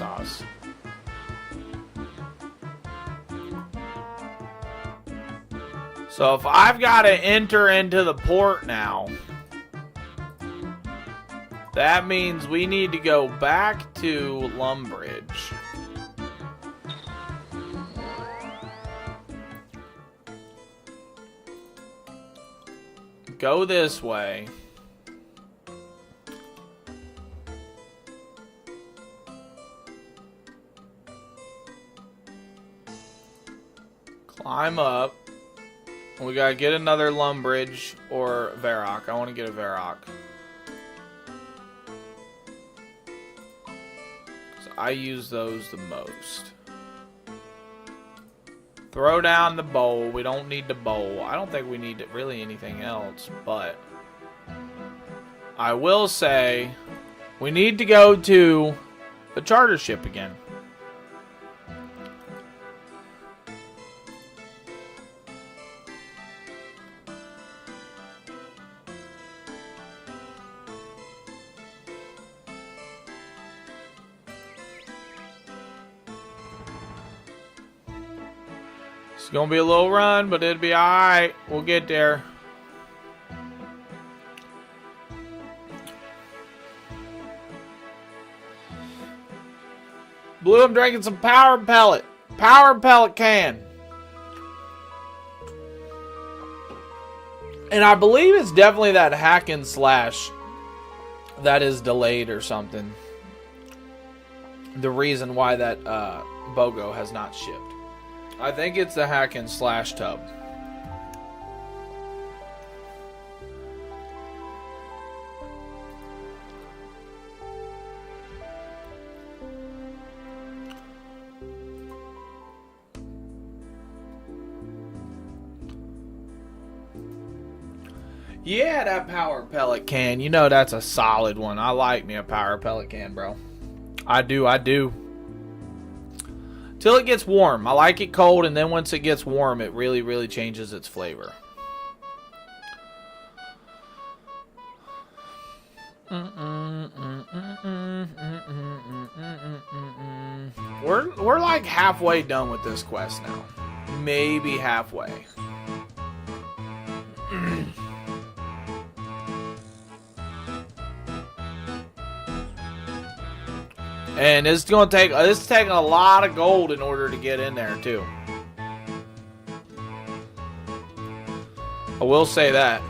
So if I've got to enter into the port now, that means we need to go back to Lumbridge. go this way. Climb up. We gotta get another Lumbridge or Varrock. I want to get a Varrock. So I use those the most. Throw down the bowl. We don't need the bowl. I don't think we need really anything else, but I will say we need to go to the charter ship again. It's gonna be a little run, but it'll be alright. We'll get there. Blue, I'm drinking some power pellet. Power pellet can. And I believe it's definitely that hack and slash that is delayed or something. The reason why that BOGO has not shipped. I think it's the hack and slash tub. Yeah, that power pellet can. You know that's a solid one. I like me a power pellet can, bro. I do. Till it gets warm. I like it cold, and then once it gets warm, it really, really changes its flavor. We're like halfway done with this quest now. Maybe halfway. And it's gonna take. It's taking a lot of gold in order to get in there too. I will say that.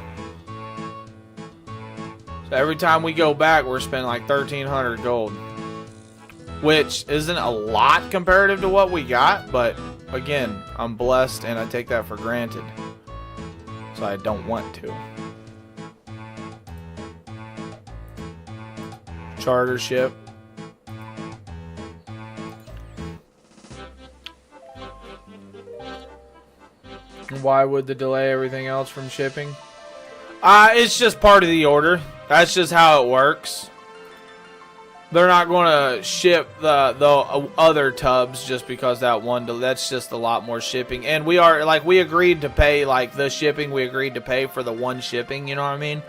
So every time we go back, we're spending like 1,300 gold, which isn't a lot comparative to what we got. But again, I'm blessed, and I take that for granted. So I don't want to. Charter ship. Why would the delay everything else from shipping? It's just part of the order. That's just how it works. They're not going to ship the other tubs just because that one. That's just a lot more shipping. And we agreed to pay like the shipping. We agreed to pay for the one shipping. You know what I mean?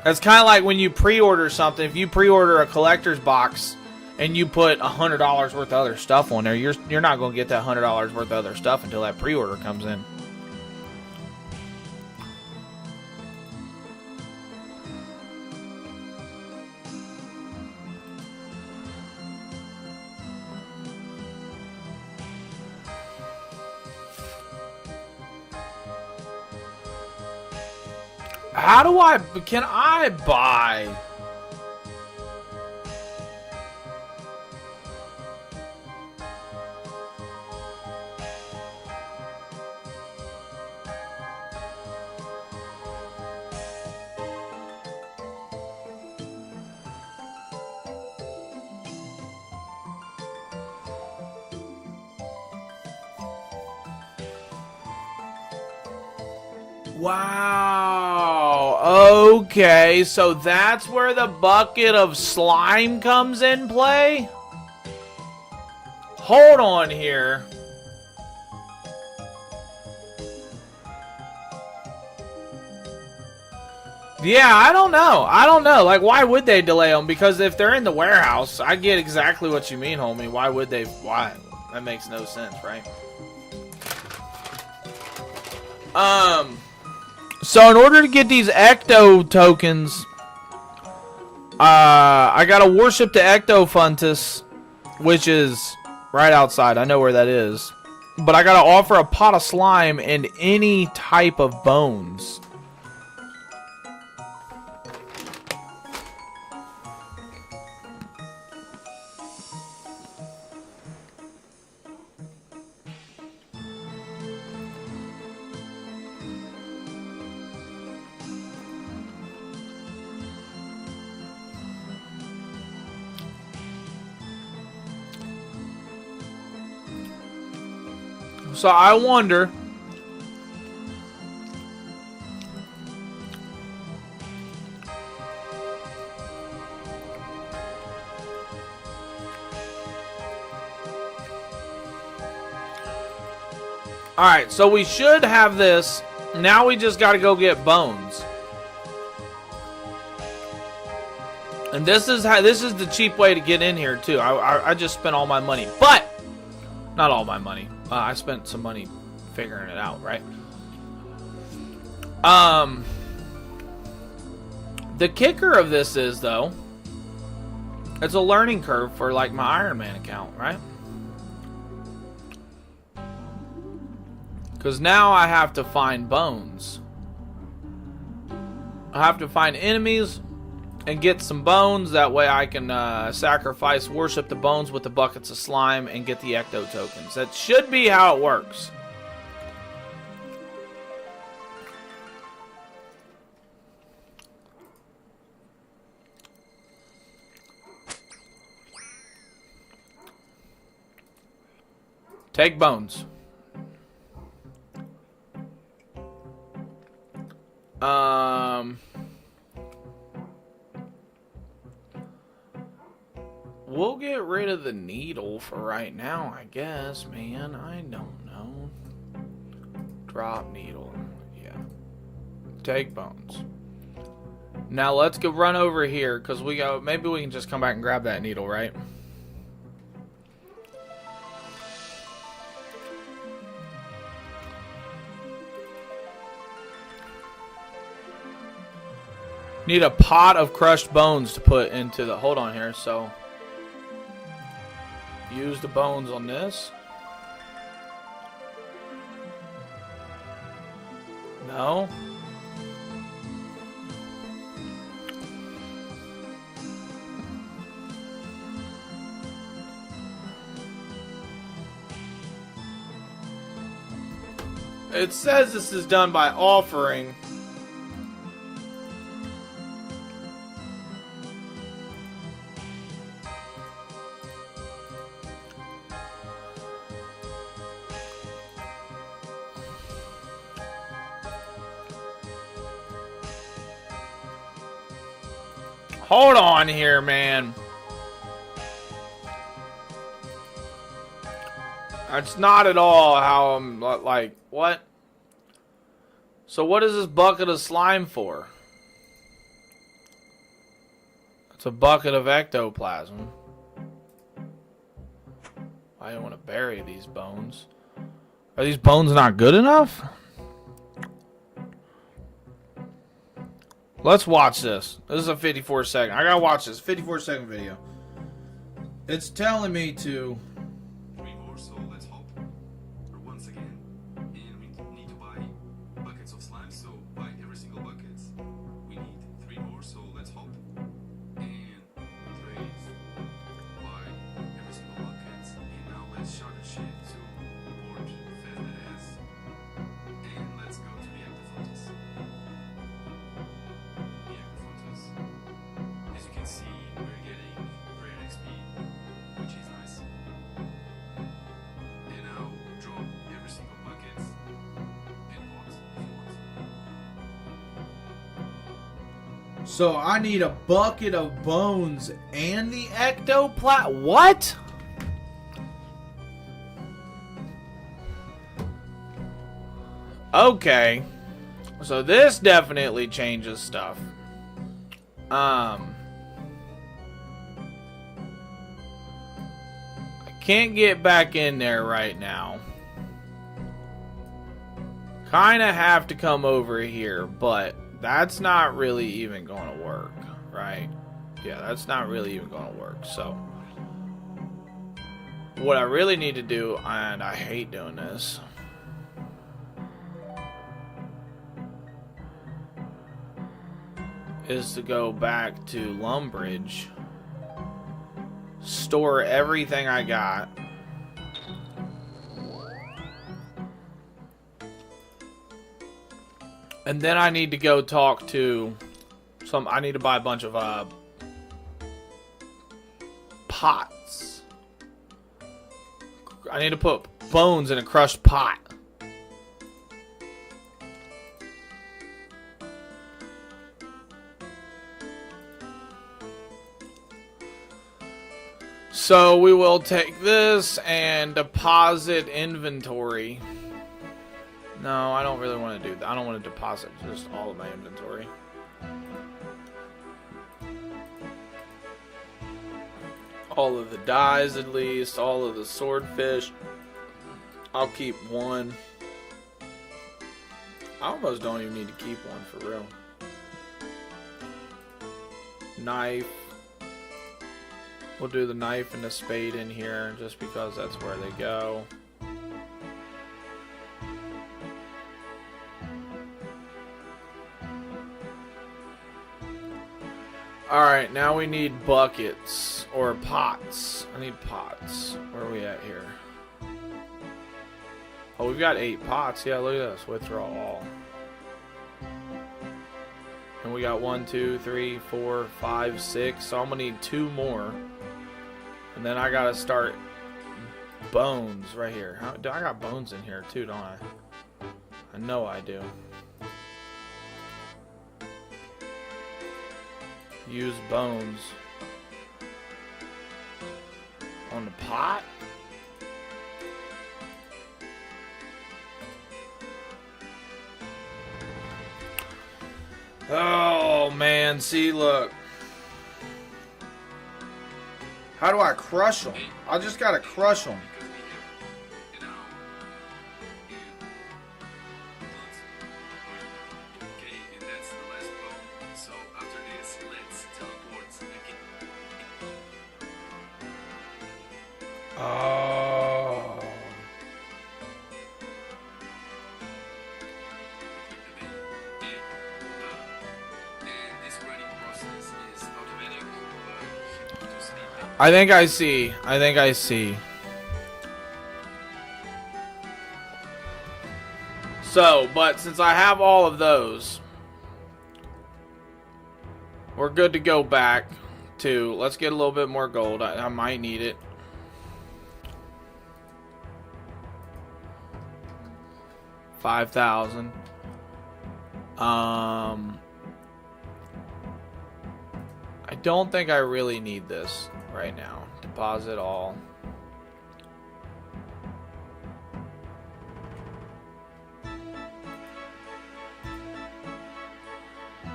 It's kind of like when you pre-order something. If you pre-order a collector's box and you put $100 worth of other stuff on there, you're not going to get that $100 worth of other stuff until that pre-order comes in. Can I buy? Wow. Okay, so that's where the bucket of slime comes in play? Hold on here. Yeah, I don't know. Like, why would they delay them? Because if they're in the warehouse, I get exactly what you mean, homie. Why would they? Why? That makes no sense, right? So in order to get these Ecto tokens, I gotta worship the Ectofuntus, which is right outside. I know where that is. But I gotta offer a pot of slime and any type of bones. So I wonder. Alright, so we should have this. Now we just got to go get bones. And this is the cheap way to get in here too. I just spent all my money, but not all my money. I spent some money figuring it out, right? The kicker of this is though, it's a learning curve for like my Iron Man account, right? Because now I have to find bones. I have to find enemies and get some bones. That way I can sacrifice, worship the bones with the buckets of slime and get the ecto tokens. That should be how it works. Take bones. We'll get rid of the needle for right now, I guess, man. I don't know. Drop needle. Yeah. Take bones. Now let's go run over here, because we go. Maybe we can just come back and grab that needle, right? Need a pot of crushed bones to put into the... Hold on here, so... Use the bones on this. No. It says this is done by offering. Hold on here, man. That's not at all how I'm like, what? So what is this bucket of slime for? It's a bucket of ectoplasm. I don't want to bury these bones. Are these bones not good enough? Let's watch this. This is a 54-second. I gotta watch this 54-second video. It's telling me to. 3 more, so let's hope. Or once again, and we need to buy buckets of slime. So buy every single bucket. We need 3 more, so let's hope. And trade, buy every single bucket. And now let's shut the shit to the board fast that ass. And let's go to the active photos. As you can see, we're getting great XP, which is nice. And now drop every single bucket and box if you want. So I need a bucket of bones and the ectoplasm. What? Okay. So this definitely changes stuff. I can't get back in there right now. Kinda have to come over here, but that's not really even gonna work, right? Yeah, that's not really even gonna work, so. What I really need to do, and I hate doing this. Is to go back to Lumbridge, store everything I got, and then I need to go talk to some. I need to buy a bunch of pots. I need to put bones in a crushed pot. So we will take this and deposit inventory. No, I don't really want to do that. I don't want to deposit just all of my inventory. All of the dyes, at least. All of the swordfish. I'll keep one. I almost don't even need to keep one for real. Knife. We'll do the knife and the spade in here just because that's where they go. Alright, now we need buckets or pots. I need pots. Where are we at here? Oh, we've got 8 pots. Yeah, look at this. Withdraw all. And we got 1, 2, 3, 4, 5, 6. So I'm gonna need 2 more. And then I gotta start bones right here. I got bones in here too, don't I? I know I do. Use bones on the pot. Oh man, see, look. How do I crush them? I just gotta crush them. Oh. I think I see. I think I see. So, but since I have all of those, we're good to go back to, let's get a little bit more gold. I might need it. $5,000. I don't think I really need this right now. Deposit all.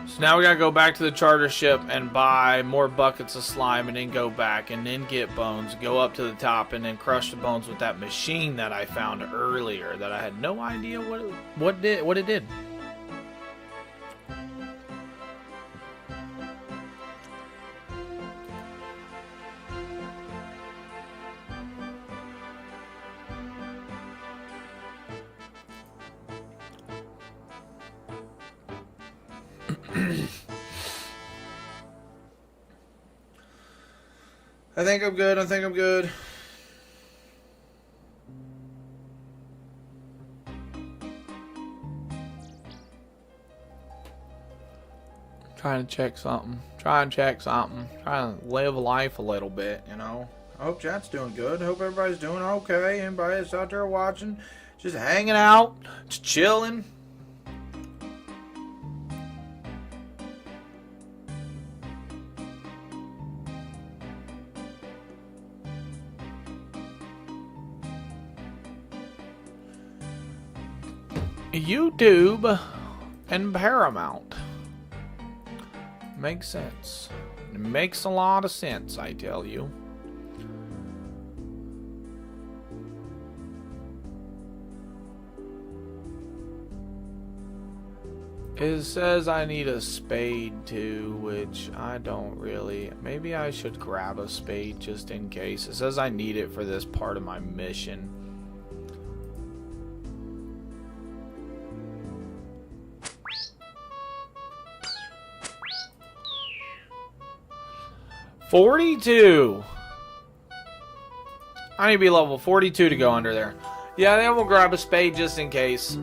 So now we gotta go back to the charter ship and buy more buckets of slime, and then go back and then get bones, go up to the top, and then crush the bones with that machine that I found earlier that I had no idea what it did. I think I'm good. I think I'm good. Trying to check something. Trying to live life a little bit, you know. I hope chat's doing good. I hope everybody's doing okay. Anybody that's out there watching, just hanging out, just chilling. YouTube and Paramount. Makes sense. It makes a lot of sense, I tell you. It says I need a spade too, which I don't really. Maybe I should grab a spade just in case. It says I need it for this part of my mission. $42. I need to be level 42 to go under there. Yeah, then we'll grab a spade just in case.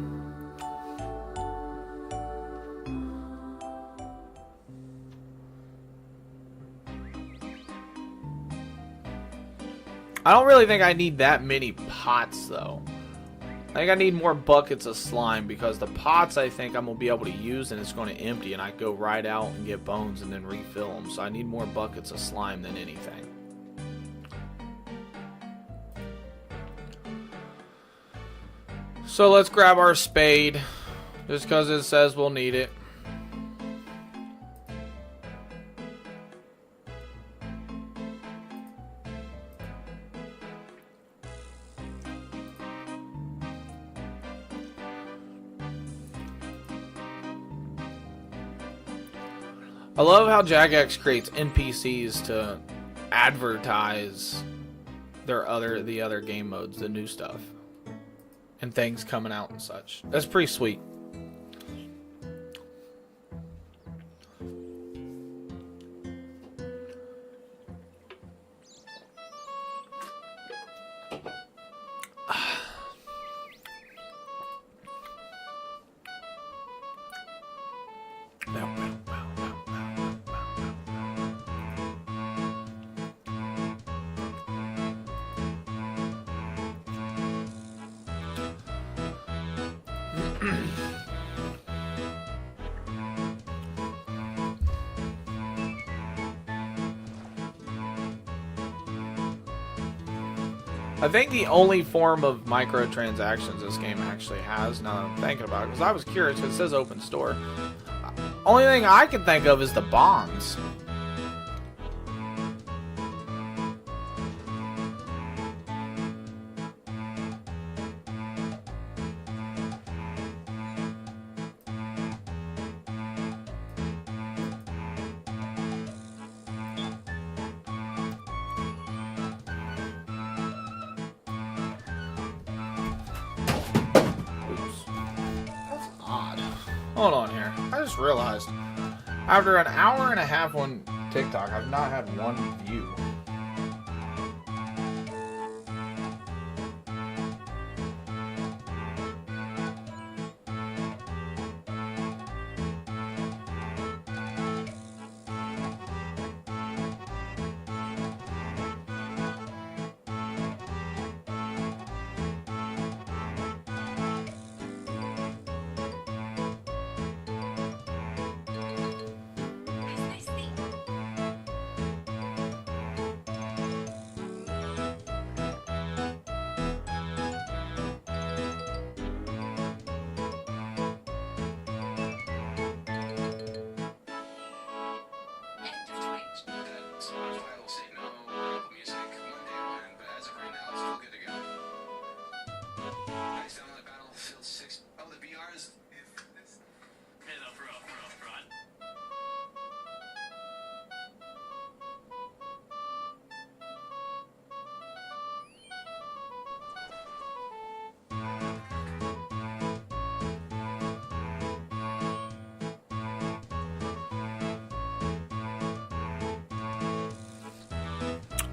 I don't really think I need that many pots, though. I think I need more buckets of slime, because the pots I think I'm going to be able to use and it's going to empty, and I go right out and get bones and then refill them. So I need more buckets of slime than anything. So let's grab our spade, just because it says we'll need it. I love how Jagex creates NPCs to advertise the other game modes, the new stuff, and things coming out and such. That's pretty sweet. I think the only form of microtransactions this game actually has, now that I'm thinking about it, because I was curious, because it says open store. Only thing I can think of is the bonds. Hold on here. I just realized, after an hour and a half on TikTok, I've not had one view.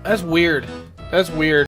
That's weird. That's weird.